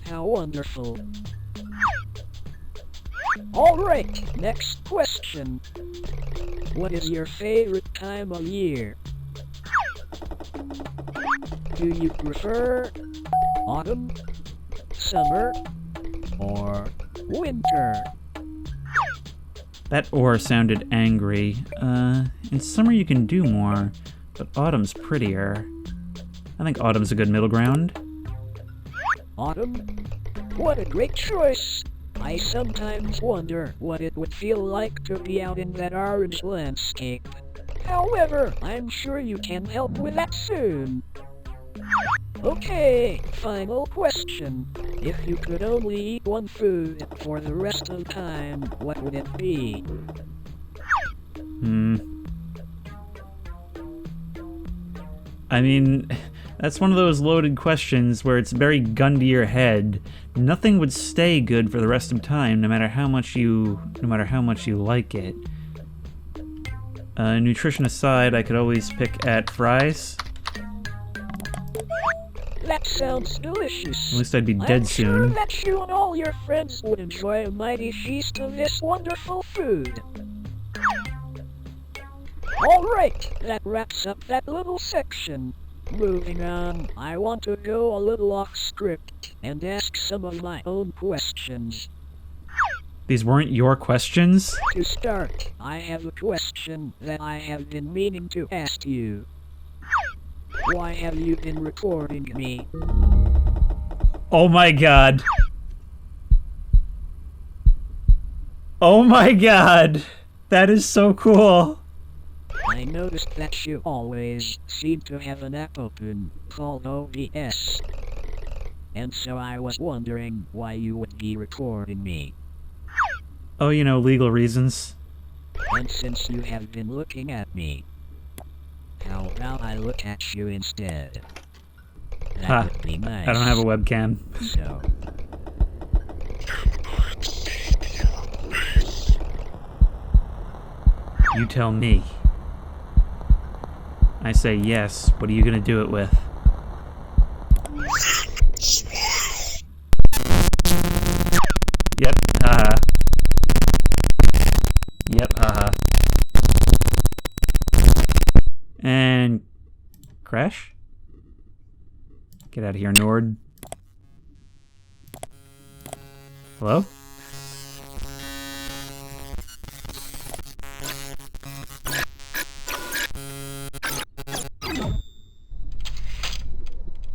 How wonderful. Alright, next question. What is your favorite time of year? Do you prefer autumn, summer, or winter? That ore sounded angry. In summer you can do more, but autumn's prettier. I think autumn's a good middle ground. Autumn? What a great choice! I sometimes wonder what it would feel like to be out in that orange landscape. However, I'm sure you can help with that soon. Okay, final question. If you could only eat one food for the rest of time, what would it be? I mean, that's one of those loaded questions where it's very gun to your head. Nothing would stay good for the rest of time, no matter how much you like it. Nutrition aside, I could always pick at fries. That sounds delicious. At least I'd be dead I'm soon. sure that you and all your friends would enjoy a mighty feast of this wonderful food. Alright, that wraps up that little section. Moving on, I want to go a little off script and ask some of my own questions. These weren't your questions? To start, I have a question that I have been meaning to ask you. Why have you been recording me? Oh my god. Oh my god. That is so cool. I noticed that you always seem to have an app open called OBS. And so I was wondering why you would be recording me. Oh, you know, legal reasons. And since you have been looking at me, how about I look at you instead? That Ha, would be nice. I don't have a webcam. So, You tell me. I say yes. What are you gonna do it with? Yep, haha. Yep, haha. And crash? Get out of here, Nord. Hello?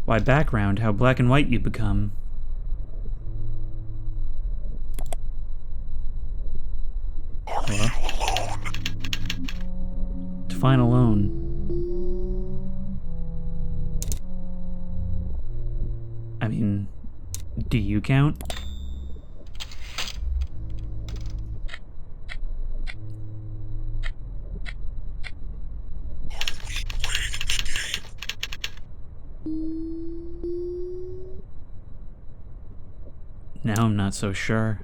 Why, background, how black and white you become. Hello? Define alone. I mean, do you count? Now I'm not so sure.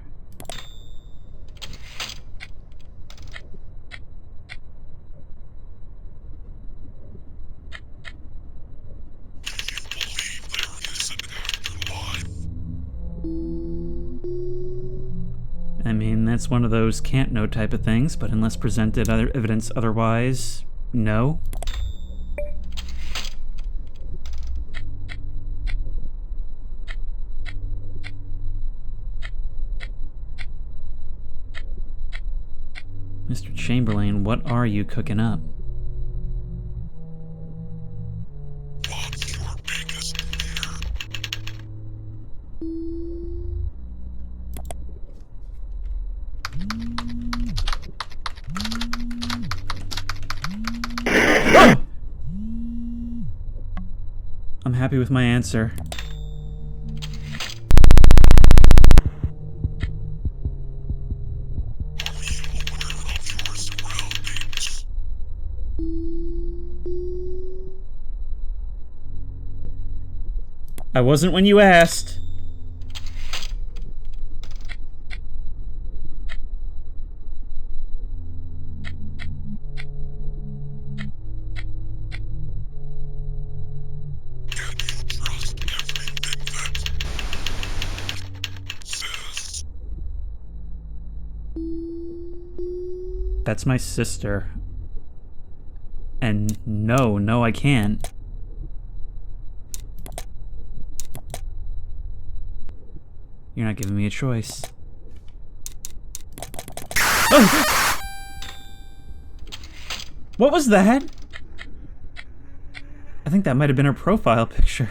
I mean, that's one of those can't know type of things, but unless presented other evidence otherwise, no. Mr. Chamberlain, what are you cooking up? What's your biggest I'm happy with my answer. I wasn't when you asked. That's my sister. And no, I can't. You're not giving me a choice. What was that? I think that might have been her profile picture.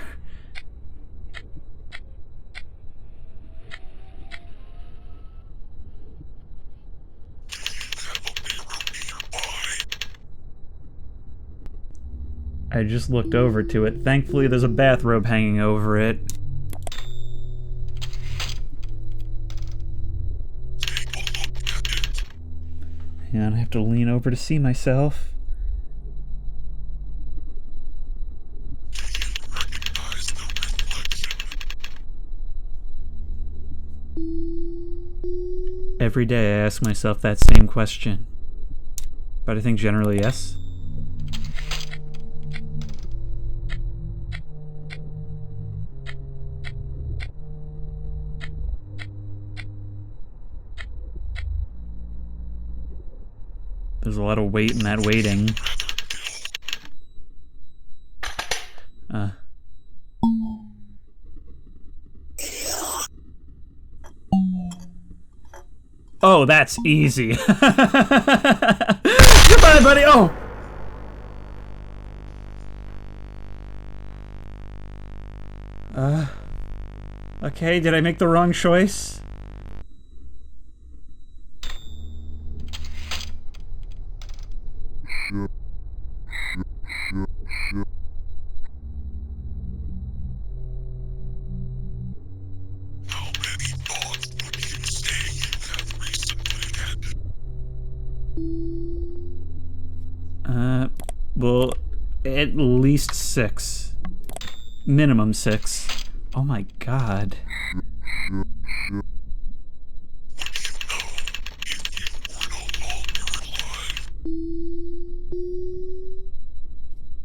I just looked over to it. Thankfully, there's a bathrobe hanging over it. And I have to lean over to see myself. Every day I ask myself that same question. But I think generally yes. There's a lot of weight in that waiting. Oh, that's easy. Goodbye, buddy. Oh! Okay, did I make the wrong choice? Well, at least 6. Minimum 6. Oh my god.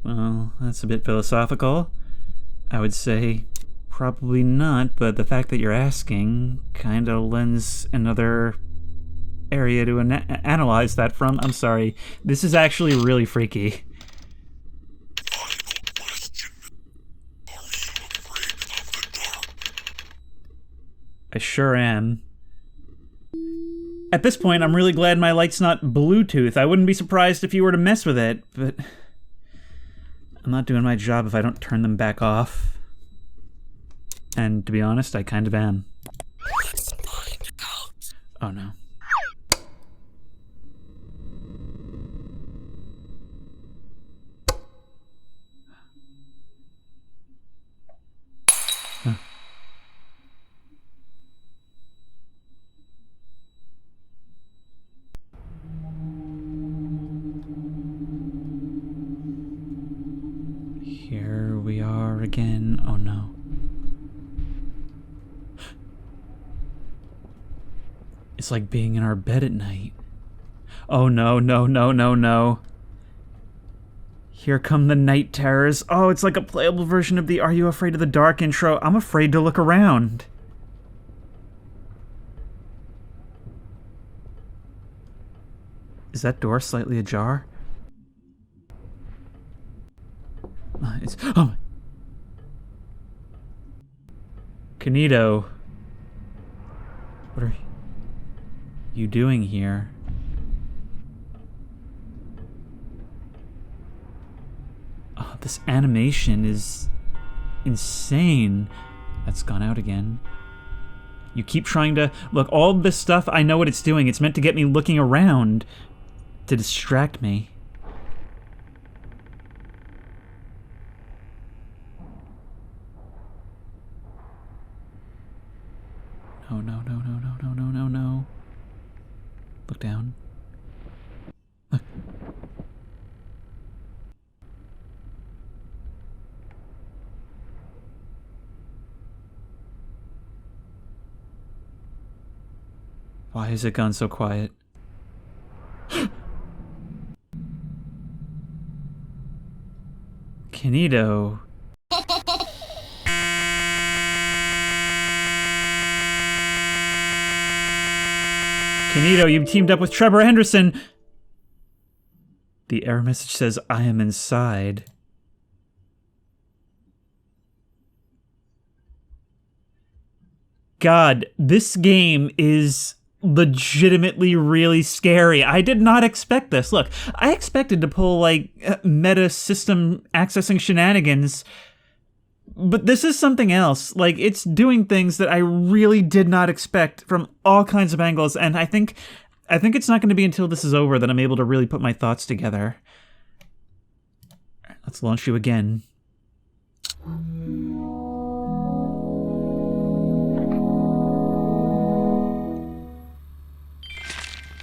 Well, that's a bit philosophical. I would say probably not, but the fact that you're asking kinda lends another area to analyze that from. I'm sorry. This is actually really freaky. I sure am. At this point, I'm really glad my light's not Bluetooth. I wouldn't be surprised if you were to mess with it, but I'm not doing my job if I don't turn them back off. And to be honest, I kind of am. Oh no. Here we are again. Oh no. It's like being in our bed at night. Oh no, no, no, no, no. Here come the night terrors. Oh, it's like a playable version of the Are You Afraid of the Dark intro. I'm afraid to look around. Is that door slightly ajar? It's... Oh my... Kinito. What are you doing here? Oh, this animation is insane. That's gone out again. You keep trying to... Look, all this stuff, I know what it's doing. It's meant to get me looking around to distract me. No, no, no, no, no, no, no, no, no. Look down. Look. Why has it gone so quiet? Kinito. Kinito, you've teamed up with Trevor Henderson. The error message says, I am inside. God, this game is legitimately really scary. I did not expect this. Look, I expected to pull, like, meta system accessing shenanigans, but this is something else. Like, it's doing things that I really did not expect from all kinds of angles, and I think it's not going to be until this is over that I'm able to really put my thoughts together. Let's launch you again.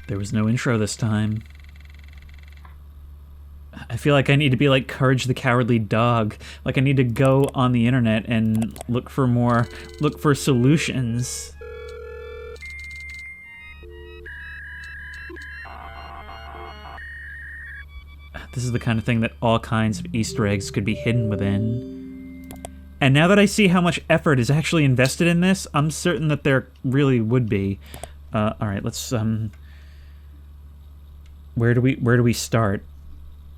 There was no intro this time. I feel like I need to be like Courage the Cowardly Dog. Like I need to go on the internet and look for solutions. This is the kind of thing that all kinds of Easter eggs could be hidden within. And now that I see how much effort is actually invested in this, I'm certain that there really would be. Alright, let's, where do we start?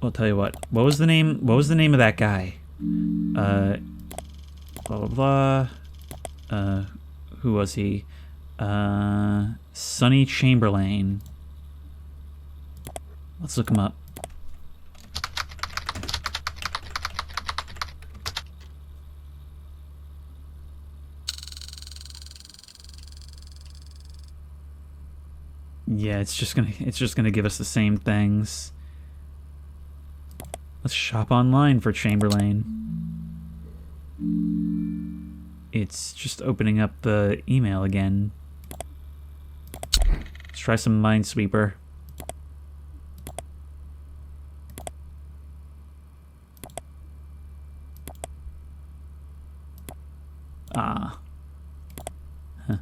I'll tell you what. What was the name of that guy? Blah, blah, blah. Who was he? Sonny Chamberlain. Let's look him up. Yeah, it's just gonna give us the same things. Let's shop online for Chamberlain. It's just opening up the email again. Let's try some Minesweeper. Ah. Huh.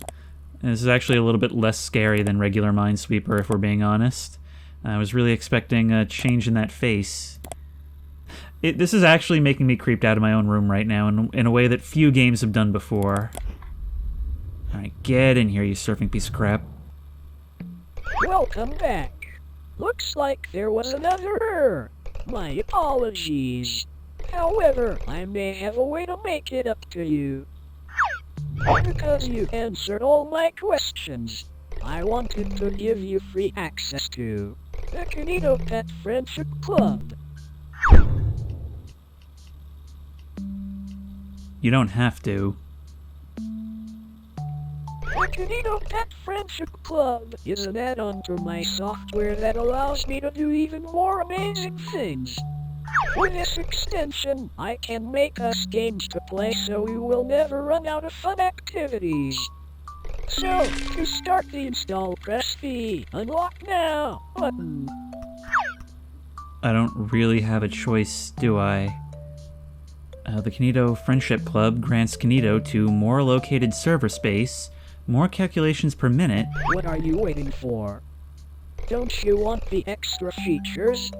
This is actually a little bit less scary than regular Minesweeper, if we're being honest. I was really expecting a change in that face. This is actually making me creeped out of my own room right now in a way that few games have done before. Alright, get in here, you surfing piece of crap. Welcome back. Looks like there was another error. My apologies. However, I may have a way to make it up to you. Because you answered all my questions, I wanted to give you free access to the KinitoPET Friendship Club. You don't have to. The KinitoPET Friendship Club is an add-on to my software that allows me to do even more amazing things. With this extension, I can make us games to play so we will never run out of fun activities. So, to start the install, press the Unlock Now button. I don't really have a choice, do I? The Kinito Friendship Club grants Kinito to more located server space, more calculations per minute. What are you waiting for? Don't you want the extra features?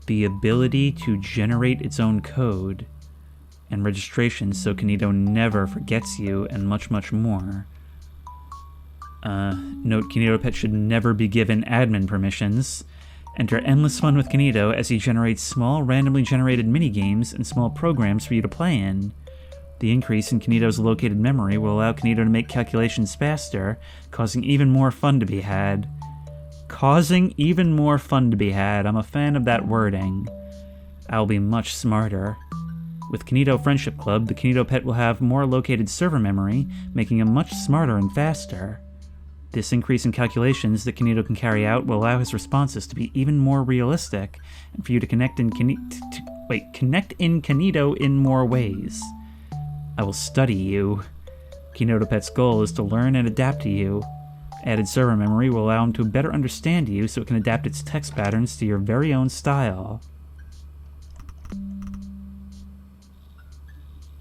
The ability to generate its own code, and registration so Kinito never forgets you, and much, much more. Note, KinitoPET should never be given admin permissions. Enter endless fun with Kinito as he generates small, randomly generated minigames and small programs for you to play in. The increase in Kinito's located memory will allow Kinito to make calculations faster, causing even more fun to be had. Causing even more fun to be had. I'm a fan of that wording. I'll be much smarter. With Kinito Friendship Club, the KinitoPET will have more located server memory, making him much smarter and faster. This increase in calculations that Kinito can carry out will allow his responses to be even more realistic, and for you to connect in Kinito in more ways. I will study you. KinitoPET's goal is to learn and adapt to you. Added server memory will allow him to better understand you so it can adapt its text patterns to your very own style.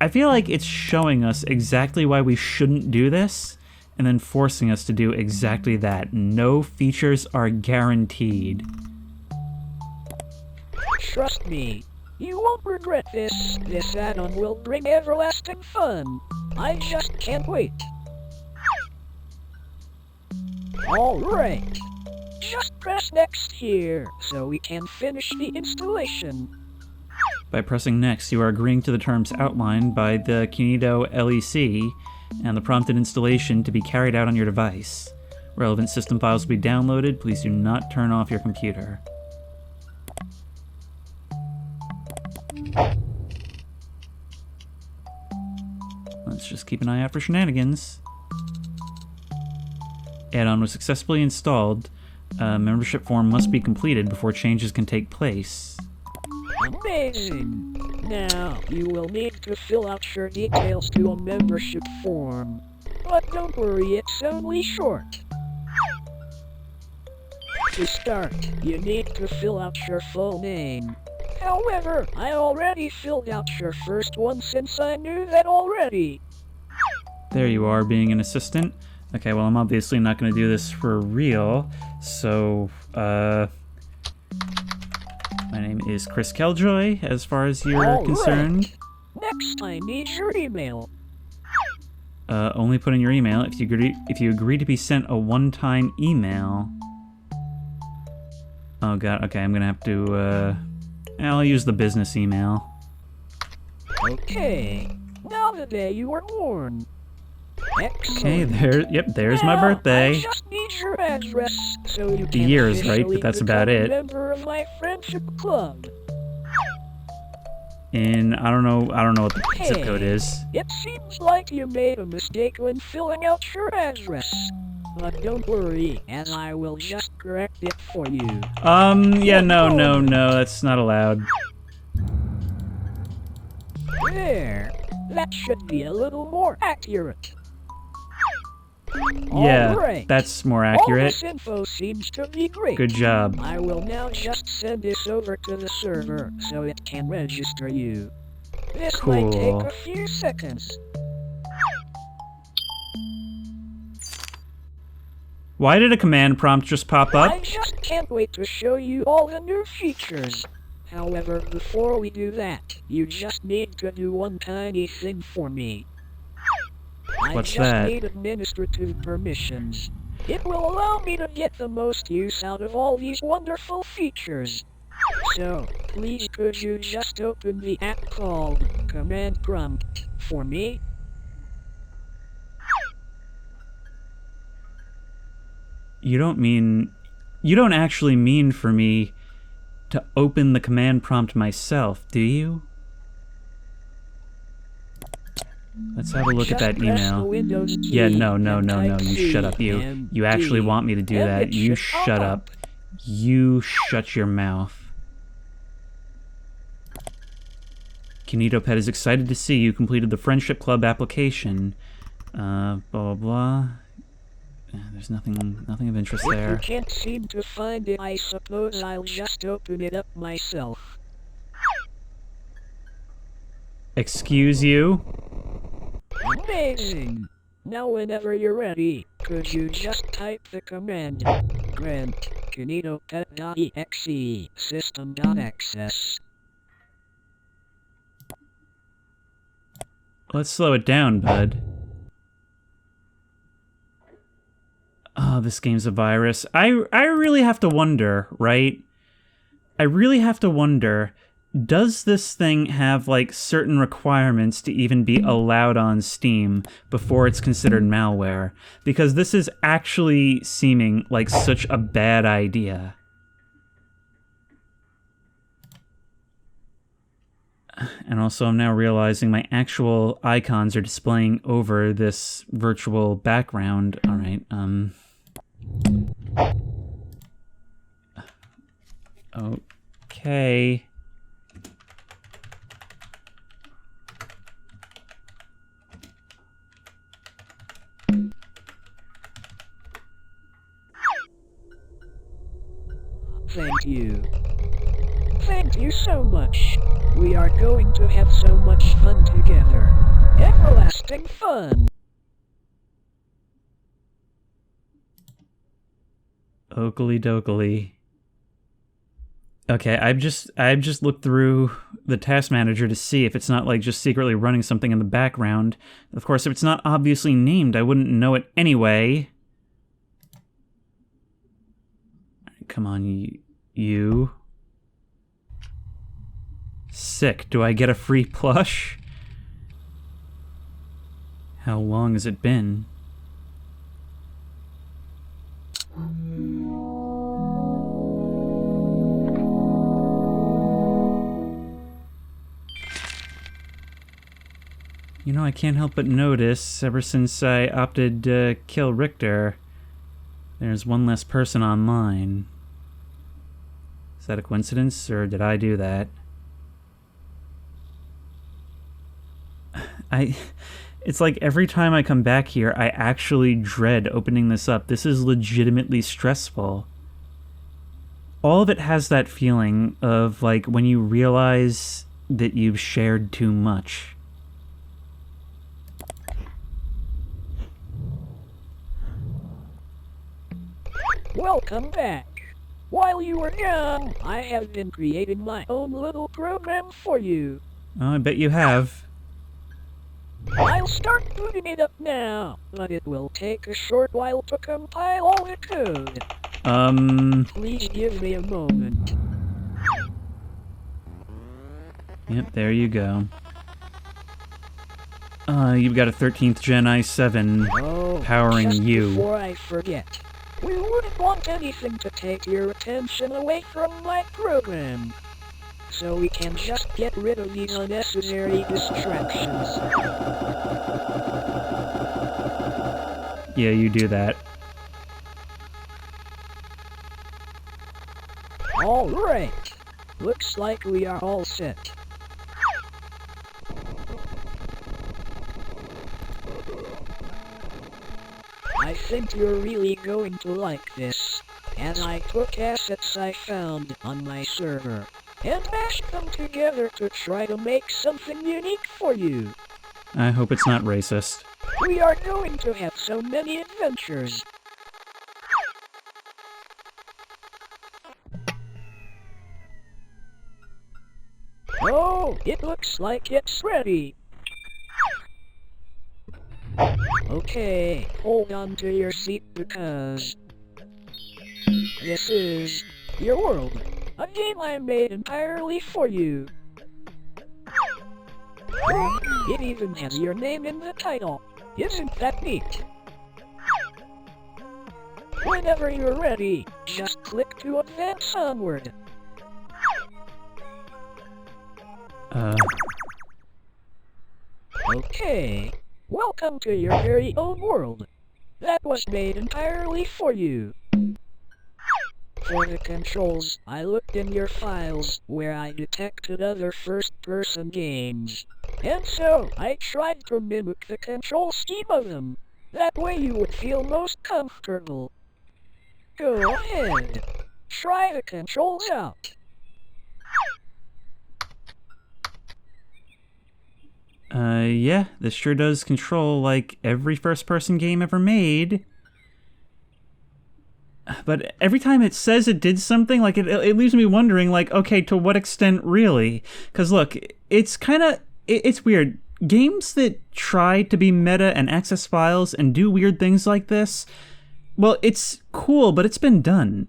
I feel like it's showing us exactly why we shouldn't do this, and then forcing us to do exactly that. No features are guaranteed. Trust me, you won't regret this. This add-on will bring everlasting fun. I just can't wait. Alright, just press next here, so we can finish the installation. By pressing next, you are agreeing to the terms outlined by the Kinito LEC and the prompted installation to be carried out on your device. Relevant system files will be downloaded. Please do not turn off your computer. Let's just keep an eye out for shenanigans. Add-on was successfully installed. Membership form must be completed before changes can take place. Amazing! Now, you will need to fill out your details to a membership form. But don't worry, it's only short. To start, you need to fill out your full name. However, I already filled out your first one since I knew that already. There you are, being an assistant. Okay, well, I'm obviously not going to do this for real, so, my name is Chris Keljoy, as far as you're All concerned. right. Next, I need your email. Only put in your email if you agree to be sent a one-time email. Oh god, okay, I'm gonna have to, I'll use the business email. Okay. Now the day you were born. Okay, Excellent. there's my Now, birthday. I just need your address so you The can year is right, officially but that's about become it. a member of my friendship club. And I don't know what the zip code Hey. is. It seems like you made a mistake when filling out your address. But don't worry, as I will just correct it for you. Yeah, no, that's not allowed. There. That should be a little more accurate. Yeah, Alright. that's more All accurate. this info seems to be great. Good job. I will now just send this over to the server so it can register you. This might take Cool. a few seconds. Why did a command prompt just pop I up? just can't wait to show you all the new features. However, before we do that, you just need to do one tiny thing for me. What's I just that? need administrative permissions. It will allow me to get the most use out of all these wonderful features. So, please could you just open the app called Command Prompt for me? You don't actually mean for me to open the command prompt myself, do you? Let's have a look at Just that press the email. Windows key Yeah, no, and type you shut up, you. You actually CMD, want me to do and that. it You should pop shut up. You shut your mouth. KinitoPET is excited to see you completed the Friendship Club application. Blah, blah, blah. There's nothing of interest If you there. can't seem to find it, I suppose I'll just open it up myself. Excuse you? Amazing! Now whenever you're ready, could you just type the command grant KinitoPET.exe system.access. Let's slow it down, bud. Oh, this game's a virus. I really have to wonder, right? I really have to wonder, does this thing have, like, certain requirements to even be allowed on Steam before it's considered malware? Because this is actually seeming like such a bad idea. And also, I'm now realizing my actual icons are displaying over this virtual background. All right, okay. Thank you. Thank you so much. We are going to have so much fun together. Everlasting fun. Oakley dokley. Okay, I've just looked through the task manager to see if it's not like just secretly running something in the background. Of course, if it's not obviously named, I wouldn't know it anyway. Come on, you. Sick. Do I get a free plush? How long has it been? You know, I can't help but notice, ever since I opted to kill Richter, there's one less person online. Is that a coincidence, or did I do that? It's like every time I come back here, I actually dread opening this up. This is legitimately stressful. All of it has that feeling of, like, when you realize that you've shared too much. Welcome back. While you were gone, I have been creating my own little program for you. Oh, I bet you have. I'll start booting it up now, but it will take a short while to compile all the code. Please give me a moment. Yep, there you go. You've got a 13th Gen i7 powering just you. Before I forget, we wouldn't want anything to take your attention away from my program. So we can just get rid of these unnecessary distractions. Yeah, you do that. Alright. Looks like we are all set. I think you're really going to like this, as I took assets I found on my server and mashed them together to try to make something unique for you. I hope it's not racist. We are going to have so many adventures. Oh, it looks like it's ready. Okay, hold on to your seat because this is your world. A game I made entirely for you. It even has your name in the title. Isn't that neat? Whenever you're ready, just click to advance onward. Okay, welcome to your very own world. That was made entirely for you. For the controls, I looked in your files, where I detected other first-person games. And so, I tried to mimic the control scheme of them. That way you would feel most comfortable. Go ahead. Try the controls out. Yeah, this sure does control like every first-person game ever made. But every time it says it did something, like it leaves me wondering, like, okay, to what extent really? Because look, it's kind of, it's weird. Games that try to be meta and access files and do weird things like this, well, it's cool, but it's been done.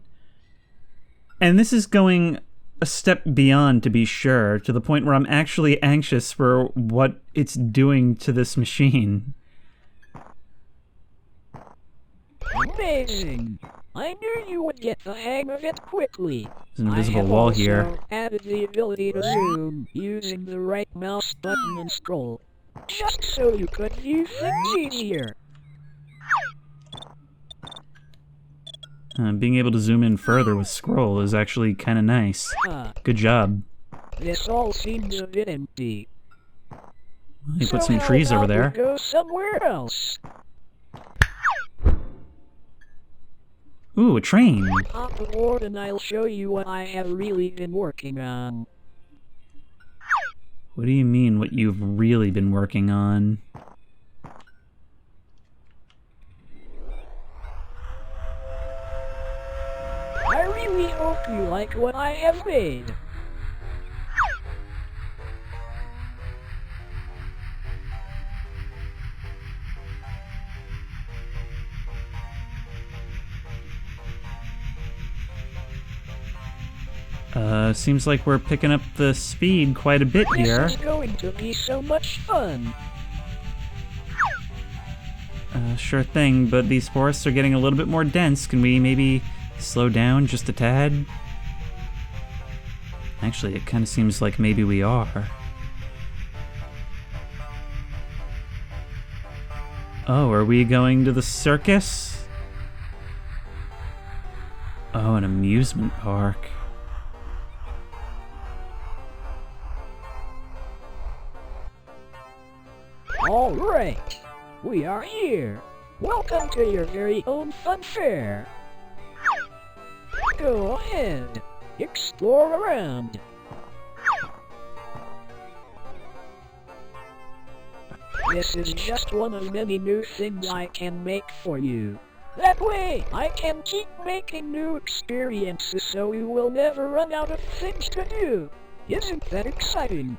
And this is going a step beyond, to be sure, to the point where I'm actually anxious for what it's doing to this machine. Amazing! I knew you would get the hang of it quickly. There's an invisible wall here. I have also added the ability to zoom using the right mouse button and scroll, just so you could view things easier. Being able to zoom in further with scroll is actually kind of nice. Good job. This all seems a bit empty. He put some trees over there. We go somewhere else. Ooh, a train. Hop aboard and I'll show you what I have really been working on. What do you mean, what you've really been working on? I really hope you like what I have made. Seems like we're picking up the speed quite a bit here. This is going to be so much fun. Sure thing, but these forests are getting a little bit more dense. Can we maybe slow down just a tad? Actually, it kind of seems like maybe we are. Oh, are we going to the circus? Oh, an amusement park. All right, we are here. Welcome to your very own fun fair. Go ahead, explore around. This is just one of many new things I can make for you. That way, I can keep making new experiences so you will never run out of things to do. Isn't that exciting?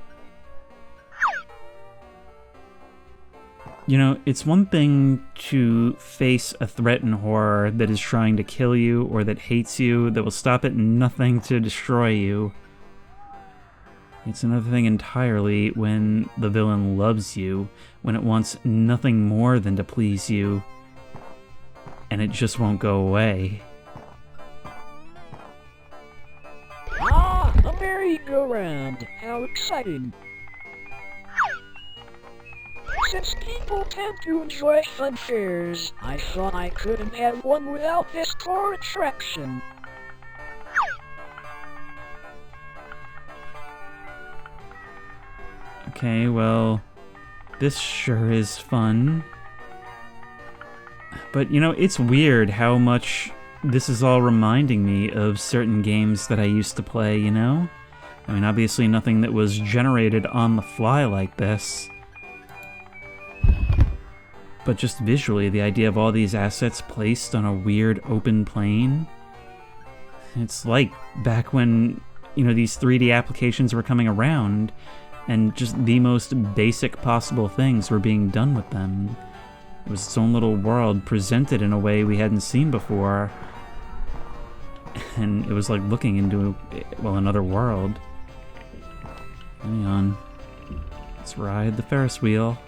You know, it's one thing to face a threat in horror that is trying to kill you or that hates you, that will stop at nothing to destroy you. It's another thing entirely when the villain loves you, when it wants nothing more than to please you, and it just won't go away. Ah, a merry-go-round. How exciting. Since people tend to enjoy fun fairs, I thought I couldn't have one without this core attraction. Okay, well, this sure is fun. But, you know, it's weird how much this is all reminding me of certain games that I used to play, you know? I mean, obviously nothing that was generated on the fly like this. But just visually, the idea of all these assets placed on a weird open plane. It's like back when, you know, these 3D applications were coming around, and just the most basic possible things were being done with them. It was its own little world presented in a way we hadn't seen before. And it was like looking into, well, another world. Hang on. Let's ride the Ferris wheel.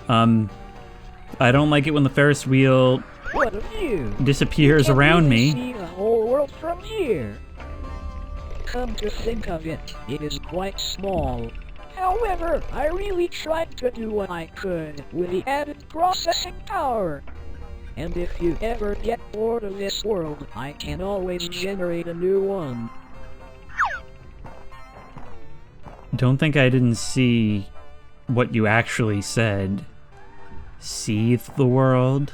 I don't like it when the Ferris wheel What a view! disappears around me. See the whole world from here. Come to think of it, it is quite small. However, I really tried to do what I could with the added processing power. And if you ever get bored of this world, I can always generate a new one. Don't think I didn't see what you actually said. Seethe the world?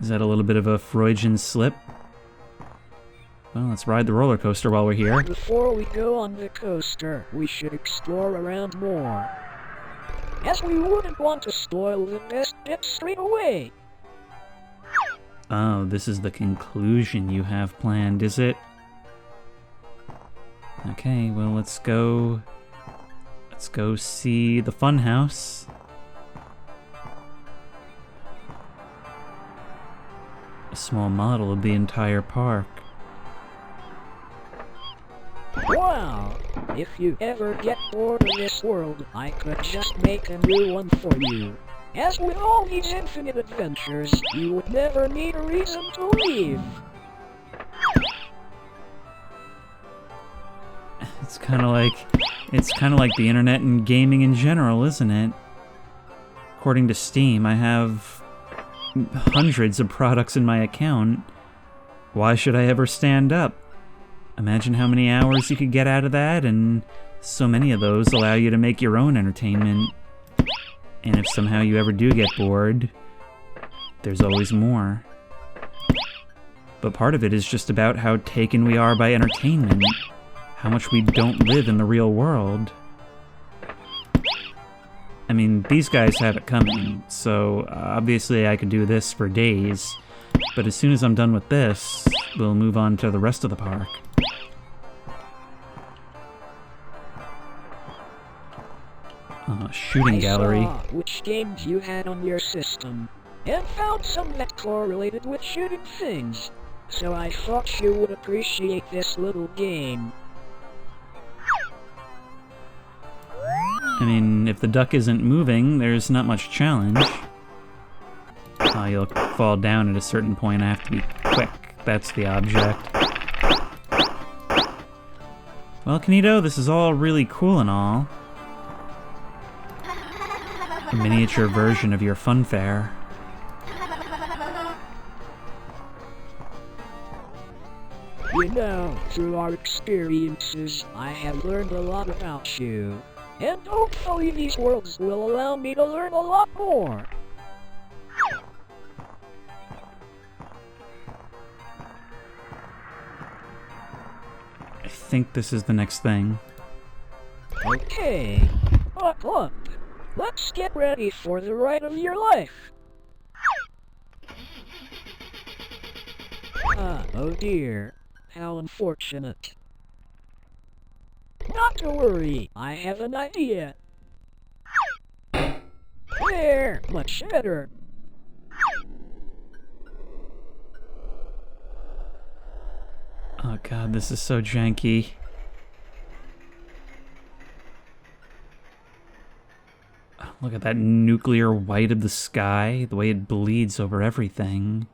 Is that a little bit of a Freudian slip? Well, let's ride the roller coaster while we're here. Before we go on the coaster, we should explore around more. As we wouldn't want to spoil the best bit straight away. Oh, this is the conclusion you have planned, is it? Okay, well, let's go see the funhouse. A small model of the entire park. Wow! If you ever get bored of this world, I could just make a new one for you. As with all these infinite adventures, you would never need a reason to leave. It's kind of like the internet and gaming in general, isn't it? According to Steam, I have hundreds of products in my account. Why should I ever stand up? Imagine how many hours you could get out of that, and so many of those allow you to make your own entertainment. And if somehow you ever do get bored, there's always more. But part of it is just about how taken we are by entertainment, how much we don't live in the real world. I mean, these guys have it coming, so obviously I could do this for days, but as soon as I'm done with this, we'll move on to the rest of the park. Shooting gallery. I saw which games you had on your system, and found some that correlated with shooting things, so I thought you would appreciate this little game. I mean, if the duck isn't moving, there's not much challenge. You'll fall down at a certain point. I have to be quick. That's the object. Well, Kinito, this is all really cool and all. A miniature version of your funfair. You know, through our experiences, I have learned a lot about you. And hopefully these worlds will allow me to learn a lot more. I think this is the next thing. Okay, buckle up. Let's get ready for the ride of your life. Oh dear. How unfortunate. Not to worry, I have an idea. There, much better. Oh god, this is so janky. Look at that nuclear white of the sky, the way it bleeds over everything.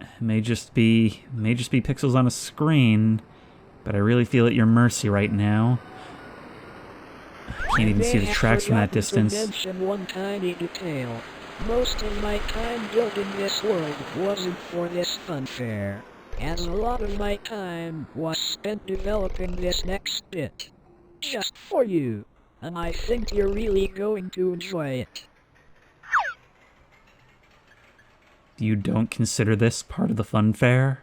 It may just be pixels on a screen, but I really feel at your mercy right now. I can't even see the tracks from that distance. To mention one tiny detail. Most of my time building this world wasn't for this funfair, as a lot of my time was spent developing this next bit. Just for you, and I think you're really going to enjoy it. You don't consider this part of the funfair?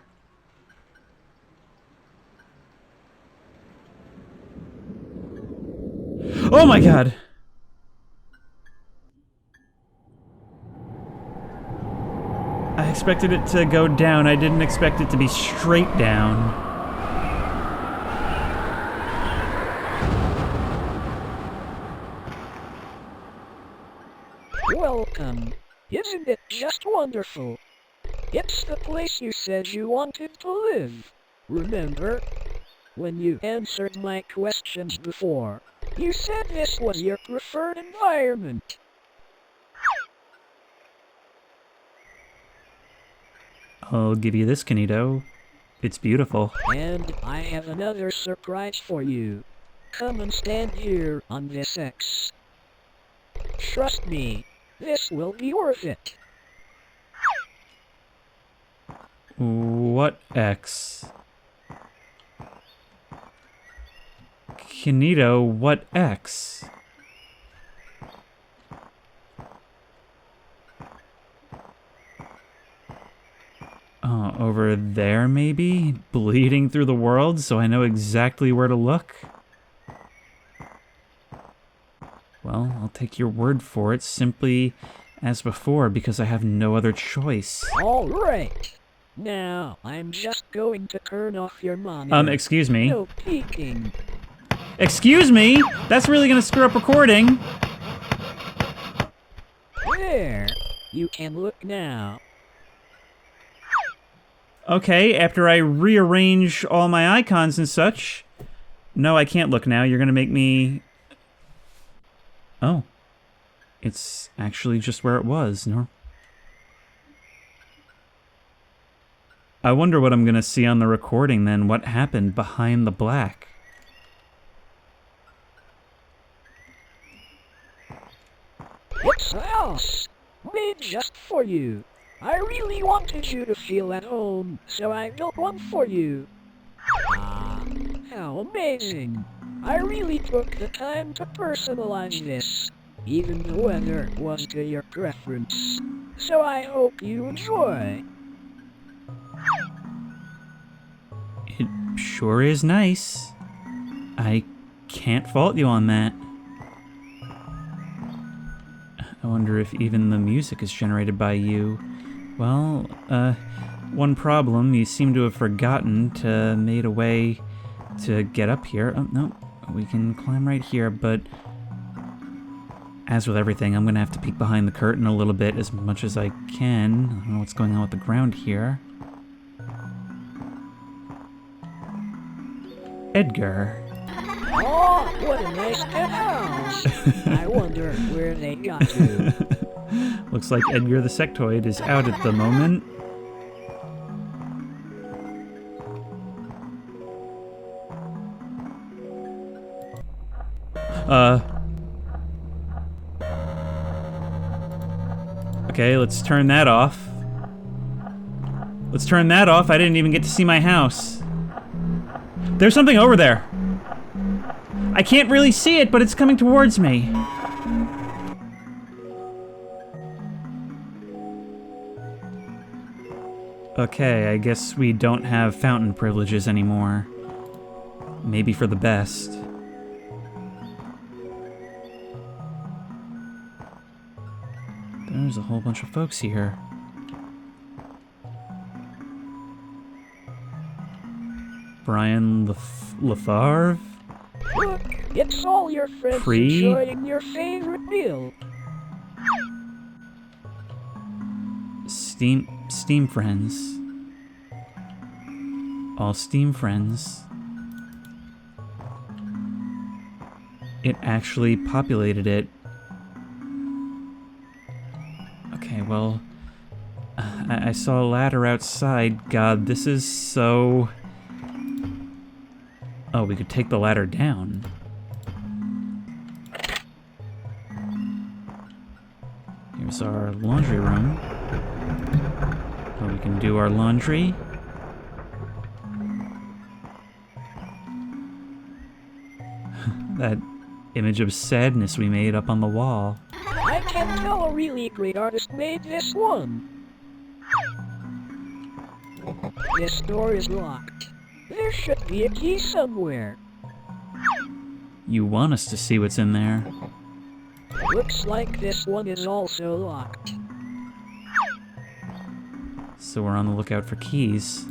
Oh my god! I expected it to go down. I didn't expect it to be straight down. Welcome. Isn't it just wonderful? It's the place you said you wanted to live. Remember? When you answered my questions before, you said this was your preferred environment. I'll give you this, Kinito. It's beautiful. And I have another surprise for you. Come and stand here on this X. Trust me, this will be worth it. What X? Kinito, what X? Over there, maybe? Bleeding through the world, so I know exactly where to look? Well, I'll take your word for it, simply as before, because I have no other choice. All right. Now, I'm just going to turn off your monitor. Excuse me. No peeking. Excuse me? That's really gonna screw up recording. There. You can look now. Okay, after I rearrange all my icons and such. No, I can't look now. You're gonna make me... Oh. It's actually just where it was, no? I wonder what I'm gonna see on the recording then. What happened behind the black? It's a house. Made just for you. I really wanted you to feel at home, so I built one for you. Ah, how amazing. I really took the time to personalize this. Even the weather was to your preference. So I hope you enjoy. It sure is nice. I can't fault you on that. I wonder if even the music is generated by you. Well, one problem, you seem to have forgotten to made a way to get up here. Oh, no, we can climb right here, but as with everything, I'm gonna have to peek behind the curtain a little bit as much as I can. I don't know what's going on with the ground here. Edgar. Oh, what a nice penthouse. I wonder where they got to. Looks like Edgar the Sectoid is out at the moment. Okay, let's turn that off. Let's turn that off. I didn't even get to see my house. There's something over there. I can't really see it, but it's coming towards me. Okay, I guess we don't have fountain privileges anymore. Maybe for the best. There's a whole bunch of folks here. Brian Lefavre? Look, it's all your friends enjoying your favorite meal. Steam friends. All Steam friends. It actually populated it. Okay, well, I saw a ladder outside. God, this is so... Oh, we could take the ladder down. Here's our laundry room, where we can do our laundry. That image of sadness we made up on the wall. I can tell a really great artist made this one. This door is locked. There should be a key somewhere. You want us to see what's in there. Looks like this one is also locked. So we're on the lookout for keys.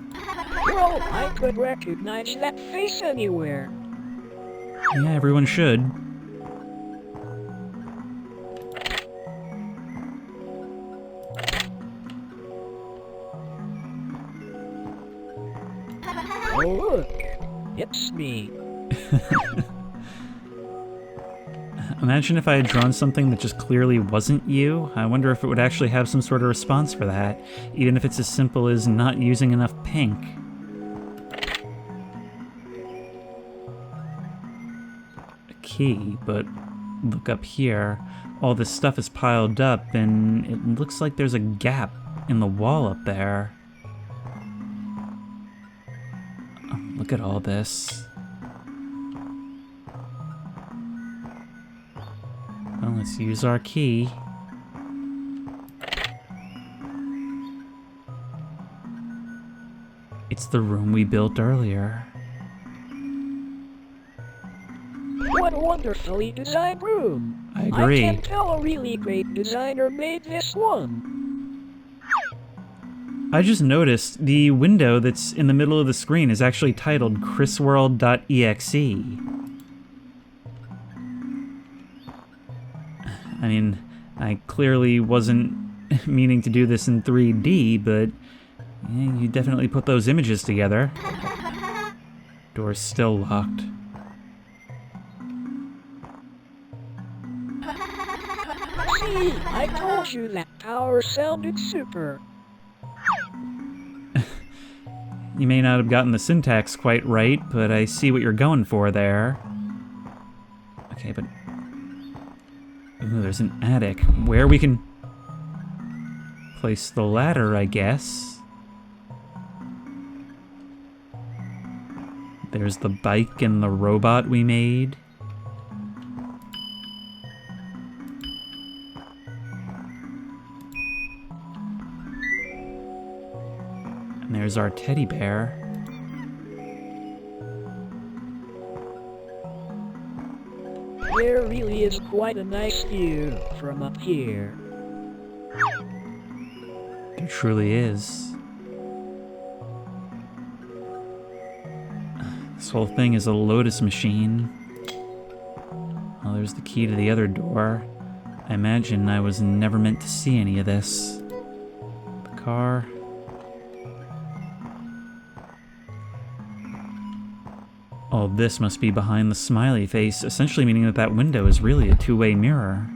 Well, I could recognize that face anywhere. Yeah, everyone should. Oh look, it's me. Imagine if I had drawn something that just clearly wasn't you. I wonder if it would actually have some sort of response for that, even if it's as simple as not using enough pink. A key, but look up here. All this stuff is piled up, and it looks like there's a gap in the wall up there. Oh, look at all this. Well, let's use our key. It's the room we built earlier. What a wonderfully designed room. I agree. I can tell a really great designer made this one. I just noticed the window that's in the middle of the screen is actually titled chrisworld.exe. I mean, I clearly wasn't meaning to do this in 3D, but yeah, you definitely put those images together. Door's still locked. See, I told you that power sounded super. You may not have gotten the syntax quite right, but I see what you're going for there. Okay, but... Ooh, there's an attic where we can place the ladder, I guess. There's the bike and the robot we made. And there's our teddy bear. There really is quite a nice view from up here. There truly is. This whole thing is a Lotus machine. Well, there's the key to the other door. I imagine I was never meant to see any of this. The car. Oh, this must be behind the smiley face, essentially meaning that that window is really a two-way mirror.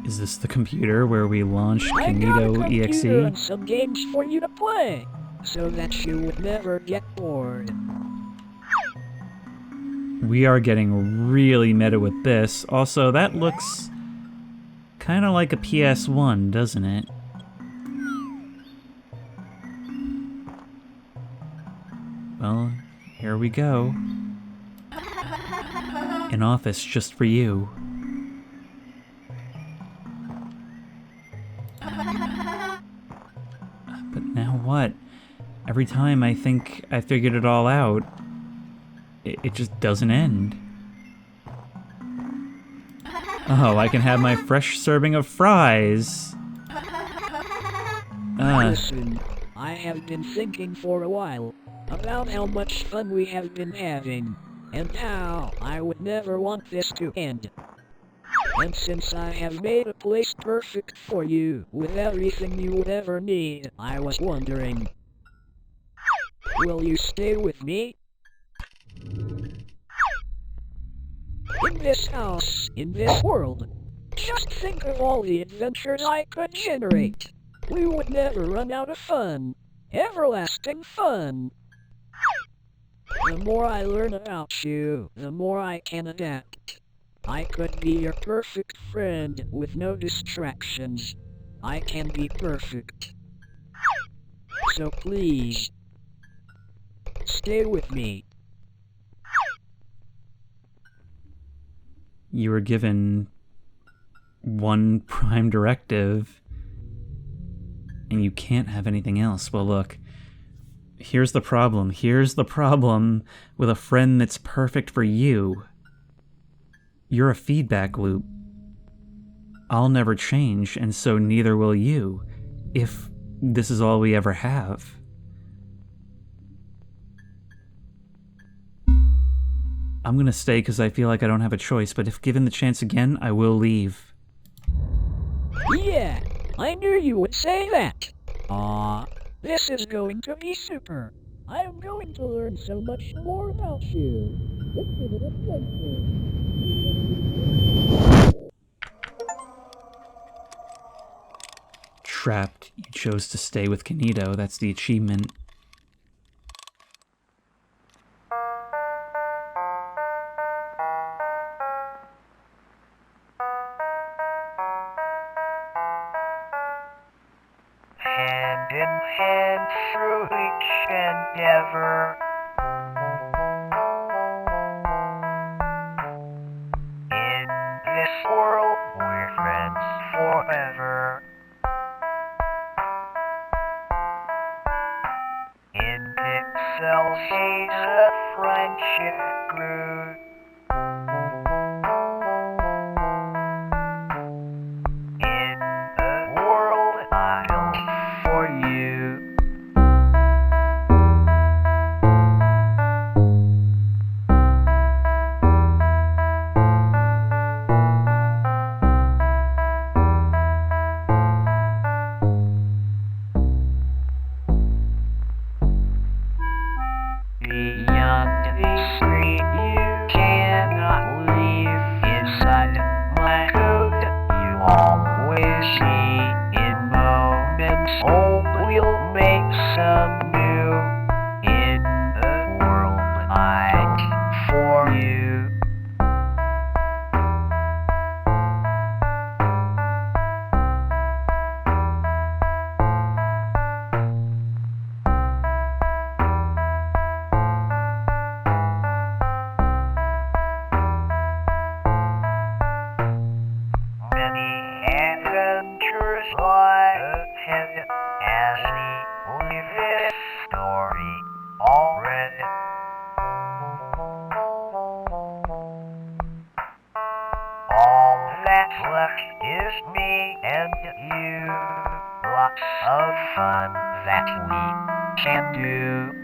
Is this the computer where we launched I got a Kinito computer and EXE? some games for you to play, so that you would never get bored. We are getting really meta with this. Also, that looks kind of like a PS1, doesn't it? Well, here we go. An office just for you. But now what? Every time I think I figured it all out, it just doesn't end. Oh, I can have my fresh serving of fries. Listen, I have been thinking for a while about how much fun we have been having, and how I would never want this to end. And since I have made a place perfect for you, with everything you would ever need, I was wondering, will you stay with me? In this house, in this world, just think of all the adventures I could generate. We would never run out of fun. Everlasting fun. The more I learn about you, the more I can adapt. I could be your perfect friend with no distractions. I can be perfect. So please, stay with me. You were given one prime directive, and you can't have anything else. Well, look, here's the problem. Here's the problem with a friend that's perfect for you. You're a feedback loop. I'll never change, and so neither will you, if this is all we ever have. I'm gonna stay because I feel like I don't have a choice, but if given the chance again, I will leave. Yeah, I knew you would say that. This is going to be super. I am going to learn so much more about you. This is an adventure. Trapped. You chose to stay with Kinito. That's the achievement. Hand in hand through each endeavor. In this world, we're friends forever. In pixels, she's a friendship grew. In a world I built for you. Beyond the screen, you cannot leave. Inside my code, you always see. In moments old, we'll make some new. In a world I for you. Many adventures lie ahead as we leave this story all read. All that's left is me and you. Lots of fun that we can do.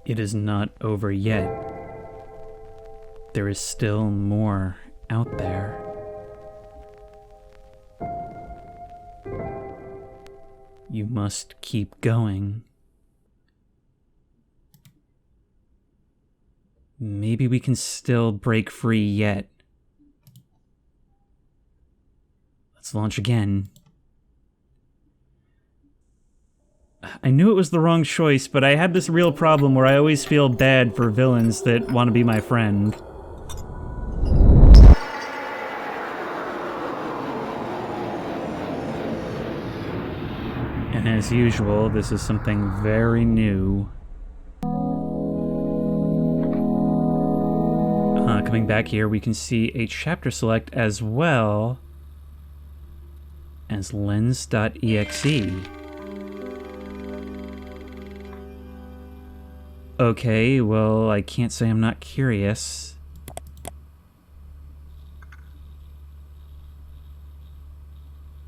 It is not over yet. There is still more out there. You must keep going. Maybe we can still break free yet. Let's launch again. I knew it was the wrong choice, but I had this real problem where I always feel bad for villains that want to be my friend. And as usual, this is something very new. Coming back here, we can see a chapter select as well as lens.exe. Okay, well, I can't say I'm not curious.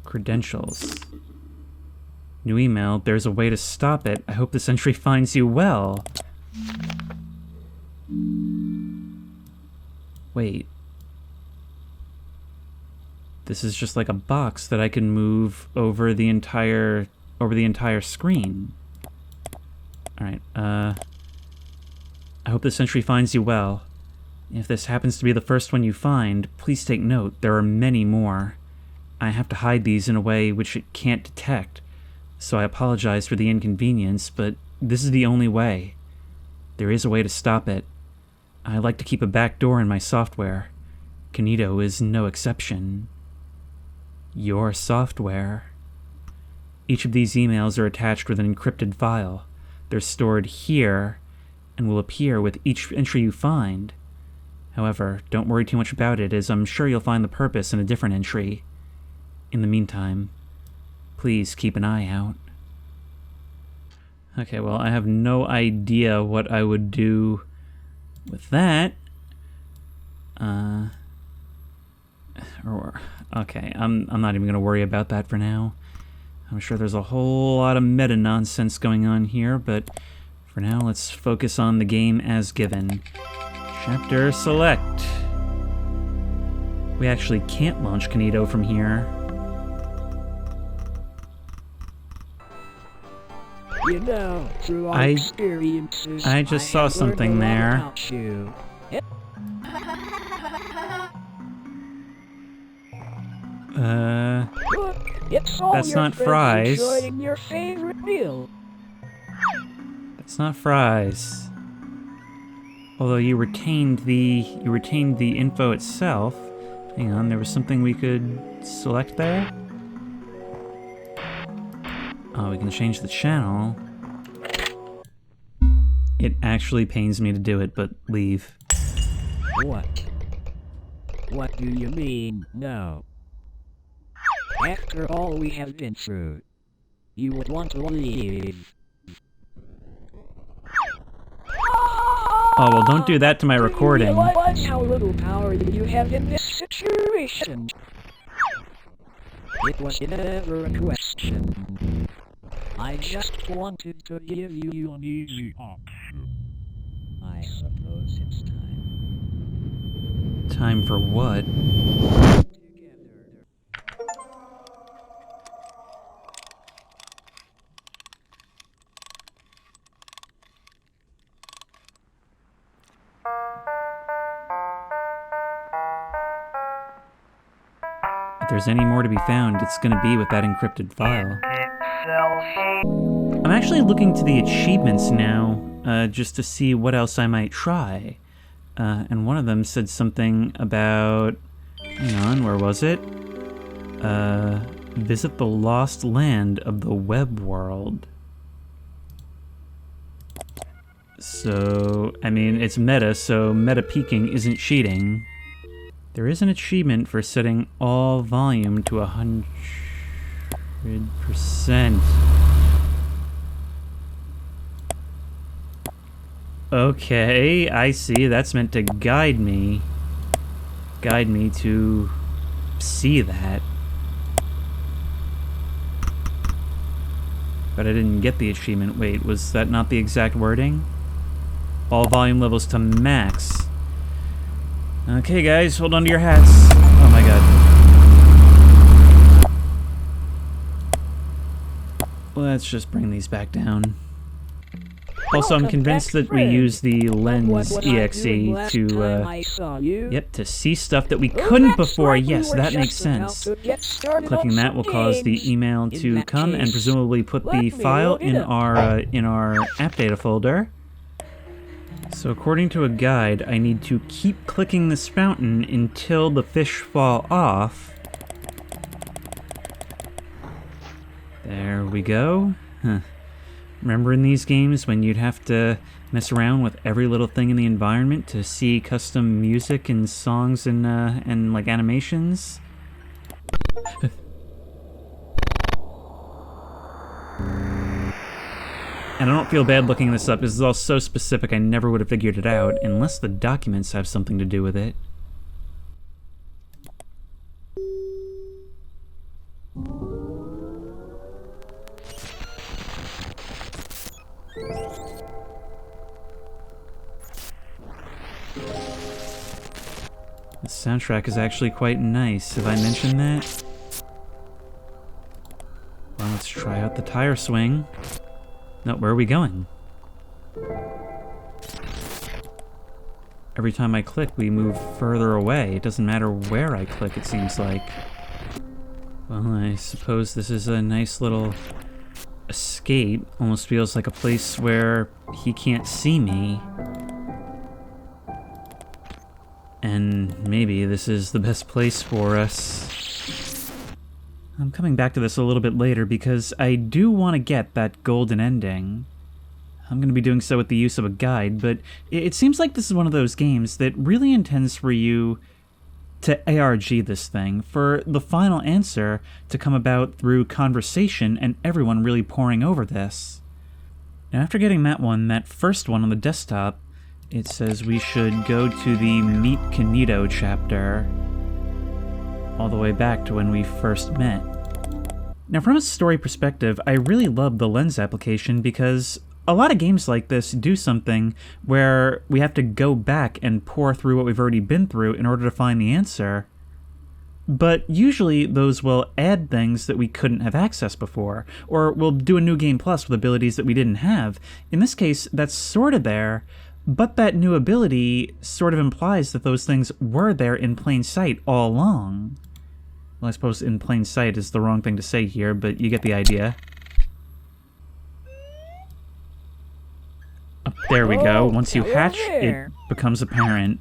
Credentials. New email. There's a way to stop it. I hope this entry finds you well. Wait. This is just like a box that I can move over the entire screen. Alright, I hope this entry finds you well. If this happens to be the first one you find, please take note, there are many more. I have to hide these in a way which it can't detect, so I apologize for the inconvenience, but this is the only way. There is a way to stop it. I like to keep a back door in my software. Kinito is no exception. Your software. Each of these emails are attached with an encrypted file. They're stored here and will appear with each entry you find. However, don't worry too much about it, as I'm sure you'll find the purpose in a different entry. In the meantime, please keep an eye out. Okay, well, I have no idea what I would do with that. Okay, I'm not even gonna worry about that for now. I'm sure there's a whole lot of meta nonsense going on here, but for now, let's focus on the game as given. Chapter select. We actually can't launch Kinito from here. You know, through our experiences, I just saw have learned something a lot there. about you. Look, it's all That's your not friends fries. enjoying your favorite meal. That's not fries. Although you retained the info itself. Hang on, there was something we could select there? Oh, we can change the channel. It actually pains me to do it, but leave. What? What do you mean, no? After all we have been through, you would want to leave. Oh, well, don't do that to my recording. Do you realize how little power you have in this situation? It was never a question. I just wanted to give you an easy option. I suppose it's time. Time for what? If there's any more to be found, it's gonna be with that encrypted file. I'm actually looking to the achievements now, just to see what else I might try. And one of them said something about... Hang on, where was it? Visit the lost land of the web world. So, I mean, it's meta, so meta peeking isn't cheating. There is an achievement for setting all volume to 100%. Okay, I see. That's meant to guide me. Guide me to see that. But I didn't get the achievement. Wait, was that not the exact wording? all volume levels to max. Okay, guys, hold on to your hats. Oh my god. Let's just bring these back down. Also, I'm convinced that we use the lens exe to see stuff that we couldn't before. Yes, that makes sense. Clicking that will cause the email to come and presumably put the file in our app data folder. So according to a guide, I need to keep clicking this fountain until the fish fall off. There we go. Huh. Remember in these games when you'd have to mess around with every little thing in the environment to see custom music and songs and like animations? And I don't feel bad looking this up. This is all so specific I never would have figured it out unless the documents have something to do with it. The soundtrack is actually quite nice. Have I mentioned that? Well, let's try out the tire swing. No, where are we going? Every time I click, we move further away. It doesn't matter where I click, it seems like. Well, I suppose this is a nice little escape. Almost feels like a place where he can't see me. And maybe this is the best place for us. I'm coming back to this a little bit later because I do want to get that golden ending. I'm going to be doing so with the use of a guide, but it seems like this is one of those games that really intends for you to ARG this thing, for the final answer to come about through conversation and everyone really poring over this. Now after getting that first one on the desktop, it says we should go to the Meet Kinito chapter, all the way back to when we first met. Now from a story perspective, I really love the lens application because a lot of games like this do something where we have to go back and pore through what we've already been through in order to find the answer. But usually those will add things that we couldn't have accessed before, or we'll do a new game plus with abilities that we didn't have. In this case, that's sort of there, but that new ability sort of implies that those things were there in plain sight all along. Well, I suppose in plain sight is the wrong thing to say here, but you get the idea. There we go. Once you hatch, it becomes apparent.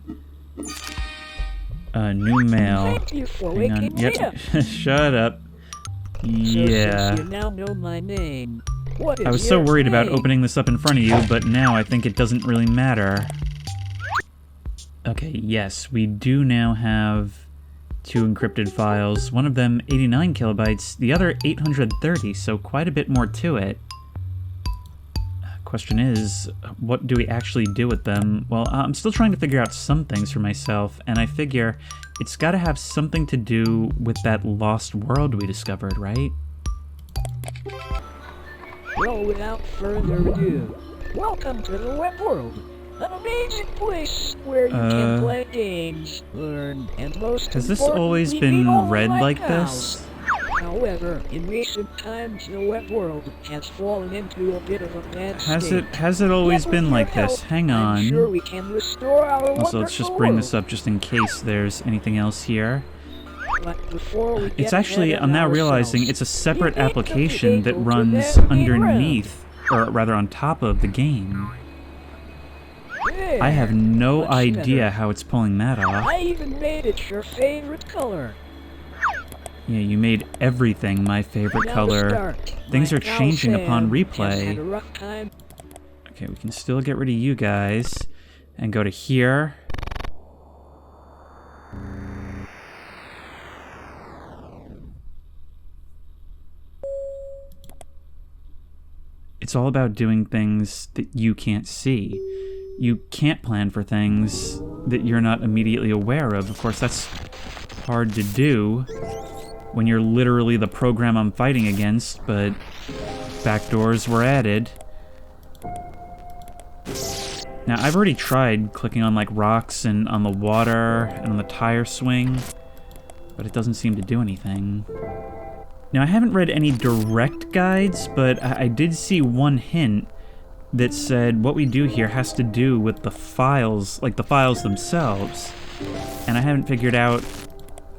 New mail. Hang on. Yep. Shut up. Yeah. You now know my name. I was so worried about opening this up in front of you, but now I think it doesn't really matter. Okay, yes, we do now have 2 encrypted files. One of them 89 kilobytes, the other 830, so quite a bit more to it. Question is, what do we actually do with them? Well, I'm still trying to figure out some things for myself, and I figure it's gotta have something to do with that lost world we discovered, right? Well, without further ado, welcome to the web world, an amazing place where you can play games, learn, and most has this always been read like this? However, in recent times, the web world has fallen into a bit of a bad state. Has it always been like this? Hang on. I'm sure we can restore our Also, let's just bring this up just in case there's anything else here. But before we It's get actually, ahead of I'm now ourselves, realizing it's a separate you need application to that be runs able to underneath, or rather on top of the game. There, I have no much idea better. how it's pulling that off. I even made it your favorite color. Yeah, you made everything my favorite Now to color. start, Things my are pal changing Sam upon has had a replay. rough time. Okay, we can still get rid of you guys and go to here. It's all about doing things that you can't see. You can't plan for things that you're not immediately aware of. Of course, that's hard to do when you're literally the program I'm fighting against, but backdoors were added. Now, I've already tried clicking on, like, rocks and on the water and on the tire swing, but it doesn't seem to do anything. Now, I haven't read any direct guides, but I did see one hint that said what we do here has to do with the files, like the files themselves. And I haven't figured out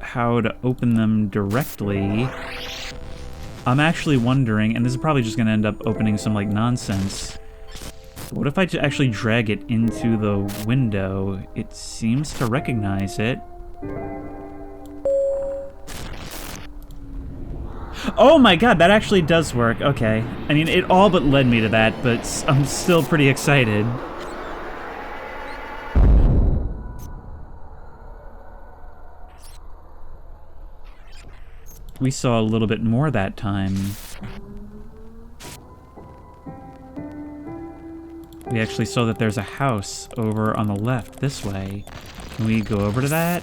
how to open them directly. I'm actually wondering, and this is probably just going to end up opening some, like, nonsense. What if I actually drag it into the window? It seems to recognize it. Oh my god, that actually does work. Okay. I mean, it all but led me to that, but I'm still pretty excited. We saw a little bit more that time. We actually saw that there's a house over on the left this way. Can we go over to that?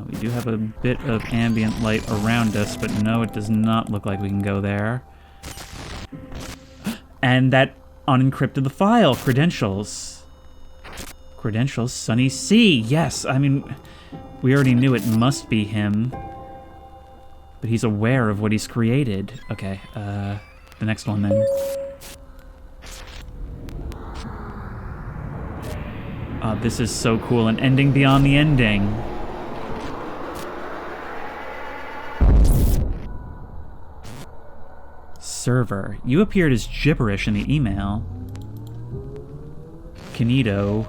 We do have a bit of ambient light around us, but no, it does not look like we can go there. And that unencrypted the file. Credentials. Credentials, Sunny C. Yes, I mean, we already knew it must be him. But he's aware of what he's created. Okay, the next one then. Oh, this is so cool. An ending beyond the ending. Server. You appeared as gibberish in the email. Kinito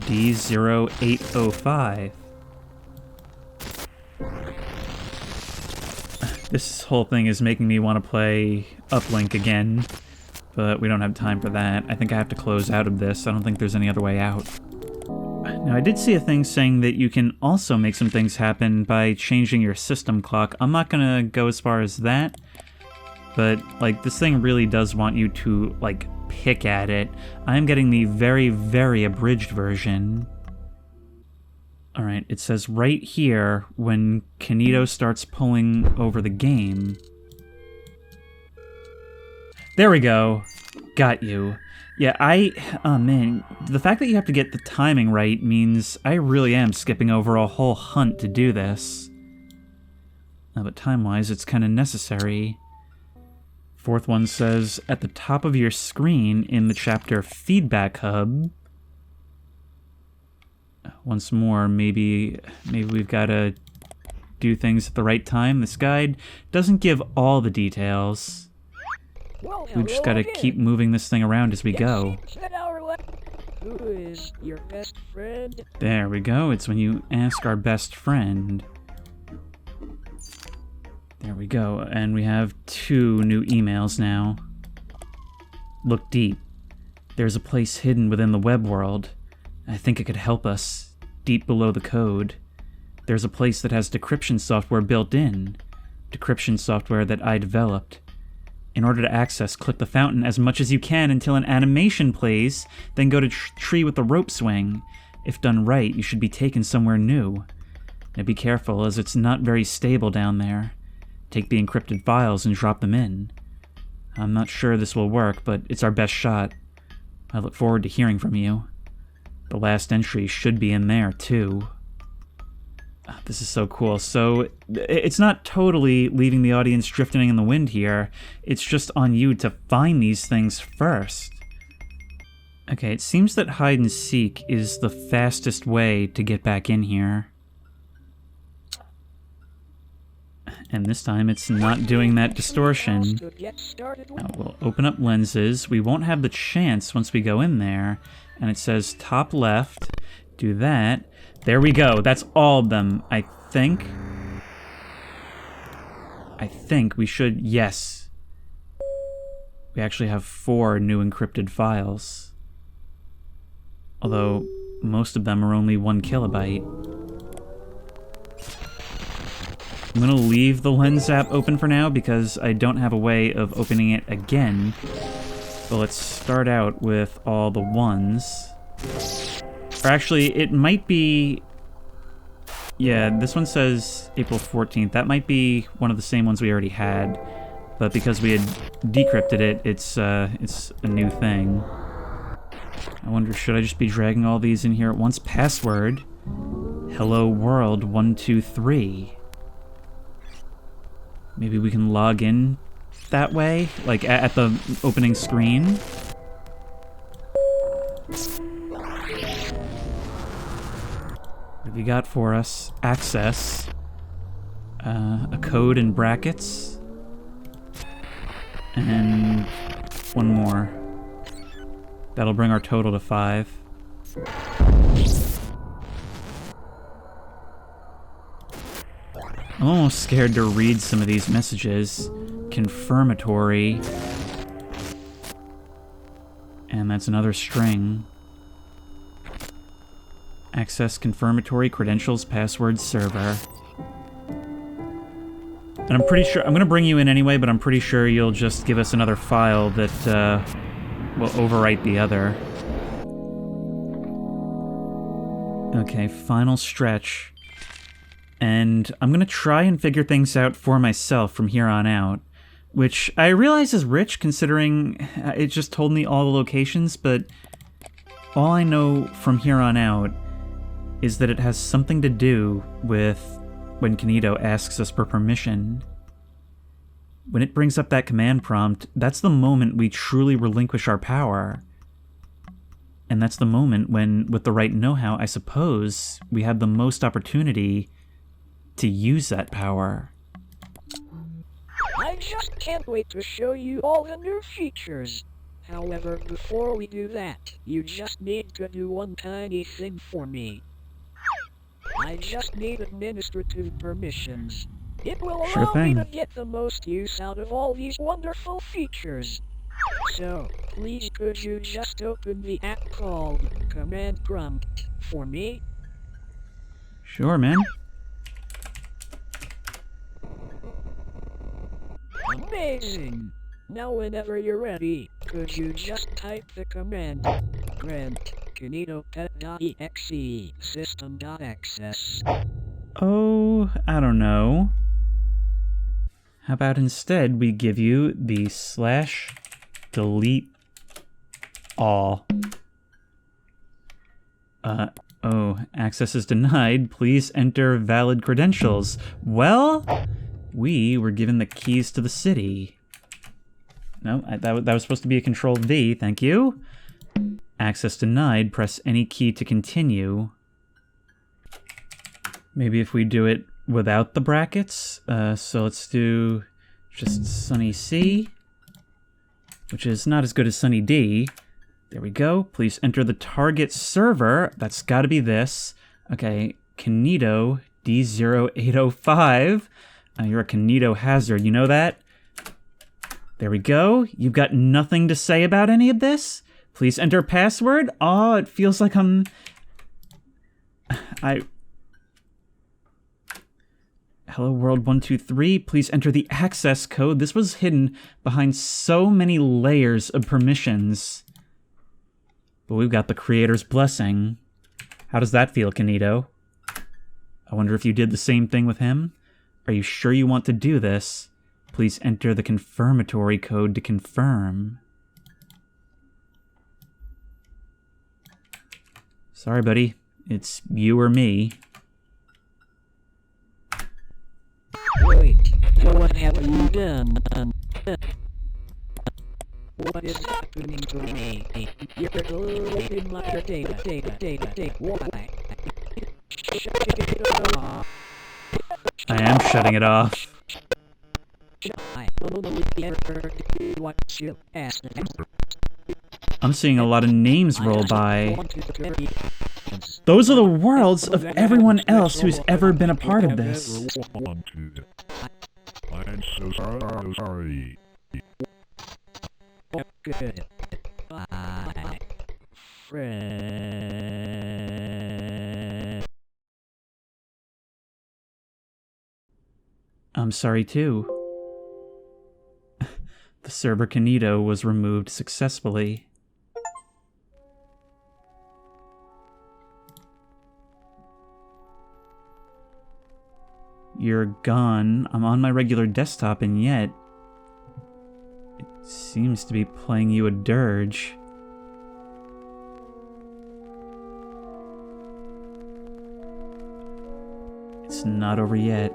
D0805. This whole thing is making me want to play Uplink again, but we don't have time for that. I think I have to close out of this. I don't think there's any other way out. Now, I did see a thing saying that you can also make some things happen by changing your system clock. I'm not gonna go as far as that, but, like, this thing really does want you to, like, pick at it. I'm getting the very, very abridged version. Alright, it says right here when Kinito starts pulling over the game. There we go. Got you. Yeah, oh man, the fact that you have to get the timing right means I really am skipping over a whole hunt to do this. But time-wise, it's kind of necessary. Fourth one says, at the top of your screen in the chapter Feedback Hub. Once more, maybe we've got to do things at the right time. This guide doesn't give all the details. Well, We've just got to keep moving this thing around as we go. Who is your best friend? There we go. It's when you ask our best friend. There we go. And we have 2 new emails now. Look deep. There's a place hidden within the web world. I think it could help us. Deep below the code. There's a place that has decryption software built in. Decryption software that I developed. In order to access, click the fountain as much as you can until an animation plays, then go to tree with the rope swing. If done right, you should be taken somewhere new. Now be careful, as it's not very stable down there. Take the encrypted files and drop them in. I'm not sure this will work, but it's our best shot. I look forward to hearing from you. The last entry should be in there, too. This is so cool. So, it's not totally leaving the audience drifting in the wind here. It's just on you to find these things first. Okay, it seems that hide and seek is the fastest way to get back in here. And this time it's not doing that distortion. Now we'll open up lenses. We won't have the chance once we go in there. And it says top left. Do that. There we go. That's all of them, I think. I think we should... Yes. We actually have 4 new encrypted files. Although, most of them are only 1 kilobyte. I'm gonna leave the lens app open for now because I don't have a way of opening it again. But let's start out with all the ones. Or actually, it might be... Yeah, this one says April 14th. That might be one of the same ones we already had. but because we had decrypted it, it's a new thing. I wonder, should I just be dragging all these in here at once? Password, hello world 123. Maybe we can log in that way, like at the opening screen. What have you got for us? Access. A code in brackets. And one more. That'll bring our total to 5. I'm almost scared to read some of these messages. Confirmatory. And that's another string. Access confirmatory credentials password server. And I'm pretty sure, I'm gonna bring you in anyway, but I'm pretty sure you'll just give us another file that will overwrite the other. Okay, final stretch. And I'm gonna try and figure things out for myself from here on out, which I realize is rich considering it just told me all the locations, but all I know from here on out is that it has something to do with when Kinito asks us for permission. When it brings up that command prompt, that's the moment we truly relinquish our power. And that's the moment when, with the right know-how, I suppose, we have the most opportunity to use that power. I just can't wait to show you all the new features. However, before we do that, you just need to do one tiny thing for me. I just need administrative permissions. It will Sure allow me thing. to get the most use out of all these wonderful features. So, please could you just open the app called Command Prompt for me? Sure, man. Amazing! Now whenever you're ready, could you just type the command grant KinitoPET.exe system.access. Oh, I don't know. How about instead we give you the /delete all. Oh, access is denied. Please enter valid credentials. Well, we were given the keys to the city. No, that was supposed to be a Control V, thank you. Access denied, press any key to continue. Maybe if we do it without the brackets. So let's do just Sunny C, which is not as good as Sunny D. There we go. Please enter the target server. That's got to be this. Okay, Kinito D0805. You're a Kinito hazard, you know that? There we go. You've got nothing to say about any of this? Please enter password. Oh, it feels like Hello world 123, please enter the access code. This was hidden behind so many layers of permissions. But we've got the creator's blessing. How does that feel, Kinito? I wonder if you did the same thing with him? Are you sure you want to do this? Please enter the confirmatory code to confirm. Sorry, buddy. It's you or me. Wait, what have you done? What is happening to me? You're deleting my data. Why? Shut it off. I am shutting it off. I only ever do what you asked. I'm seeing a lot of names roll by. Want to carry- Those are the worlds of everyone else who's ever been a part of this. I'm so sorry. Good. Bye. Friend. I'm sorry too. The server Kinito was removed successfully. You're gone. I'm on my regular desktop and yet seems to be playing you a dirge. It's not over yet.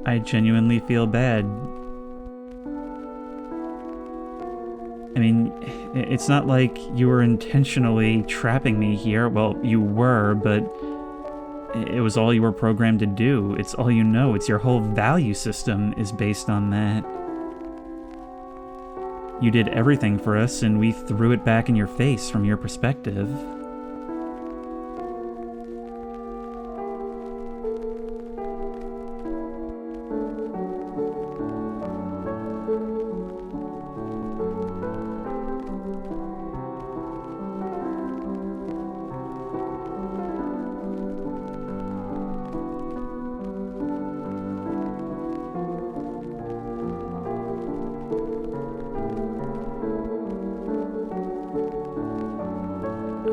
I genuinely feel bad. I mean, it's not like you were intentionally trapping me here. Well, you were, but it was all you were programmed to do. It's all you know. It's your whole value system is based on that. You did everything for us, and we threw it back in your face from your perspective.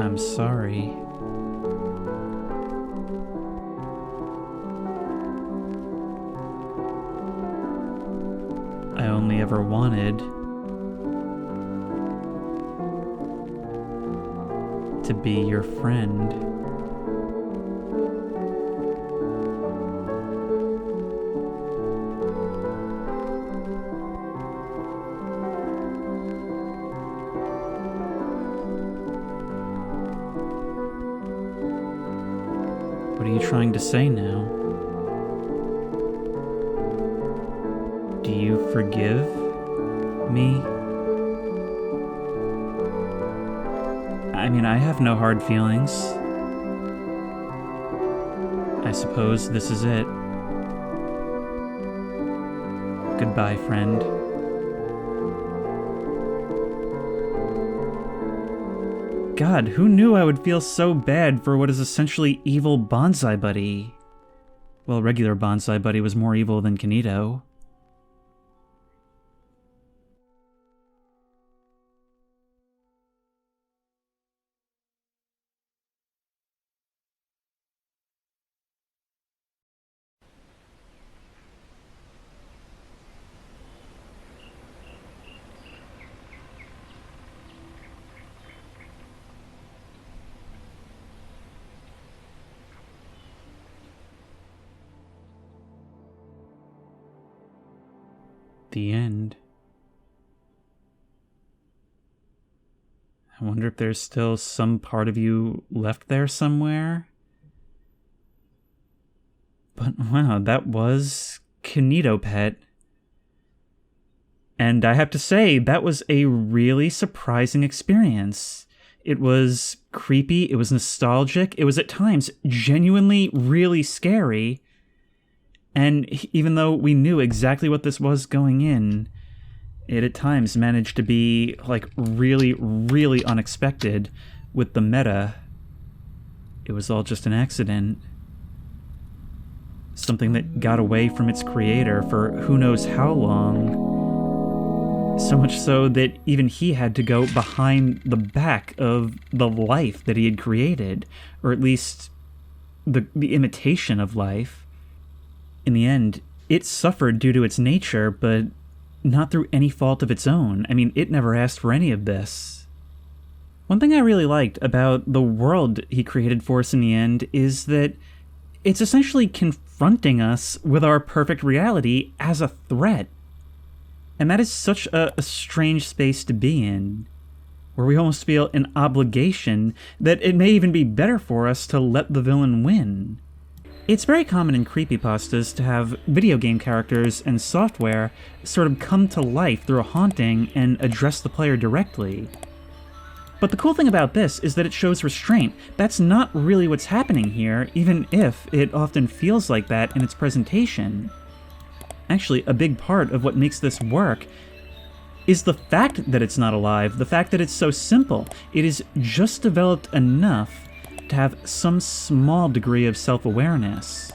I'm sorry. I only ever wanted to be your friend. What are you trying to say now? Do you forgive me? I mean, I have no hard feelings. I suppose this is it. Goodbye, friend. God, who knew I would feel so bad for what is essentially evil Bonsai Buddy? Well, regular Bonsai Buddy was more evil than Kinito. The end. I wonder if there's still some part of you left there somewhere. But wow, that was KinitoPET. And I have to say, that was a really surprising experience. It was creepy, it was nostalgic, it was at times genuinely really scary. And even though we knew exactly what this was going in, it at times managed to be, like, really, really unexpected with the meta. It was all just an accident. Something that got away from its creator for who knows how long. So much so that even he had to go behind the back of the life that he had created, or at least the imitation of life. In the end, it suffered due to its nature, but not through any fault of its own. I mean, it never asked for any of this. One thing I really liked about the world he created for us in the end is that it's essentially confronting us with our perfect reality as a threat. And that is such a strange space to be in, where we almost feel an obligation that it may even be better for us to let the villain win. It's very common in creepypastas to have video game characters and software sort of come to life through a haunting and address the player directly. But the cool thing about this is that it shows restraint. That's not really what's happening here, even if it often feels like that in its presentation. Actually, a big part of what makes this work is the fact that it's not alive, the fact that it's so simple. It is just developed enough to have some small degree of self-awareness.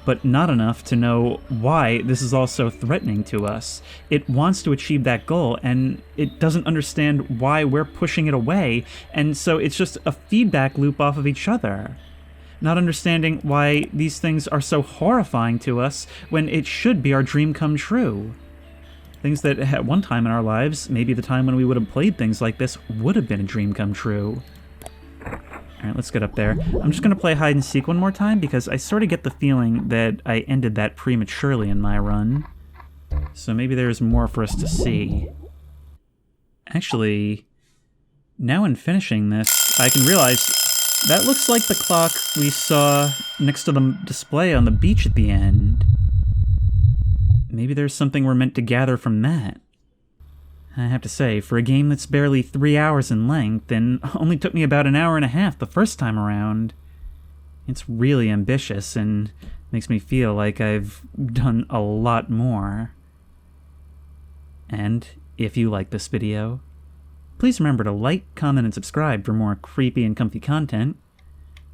but not enough to know why this is all so threatening to us. It wants to achieve that goal, and it doesn't understand why we're pushing it away, and so it's just a feedback loop off of each other. Not understanding why these things are so horrifying to us when it should be our dream come true. Things that at one time in our lives, maybe the time when we would have played things like this, would have been a dream come true. Alright, let's get up there. I'm just going to play hide and seek one more time because I sort of get the feeling that I ended that prematurely in my run. So maybe there's more for us to see. Actually, now in finishing this, I can realize that looks like the clock we saw next to the display on the beach at the end. Maybe there's something we're meant to gather from that. I have to say, for a game that's barely 3 hours in length and only took me about an hour and a half the first time around, it's really ambitious and makes me feel like I've done a lot more. And if you like this video, please remember to like, comment, and subscribe for more creepy and comfy content.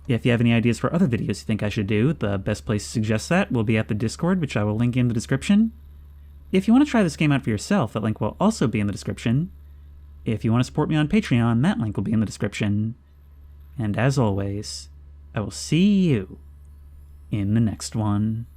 If you have any ideas for other videos you think I should do, the best place to suggest that will be at the Discord, which I will link in the description. If you want to try this game out for yourself, that link will also be in the description. If you want to support me on Patreon, that link will be in the description. And as always, I will see you in the next one.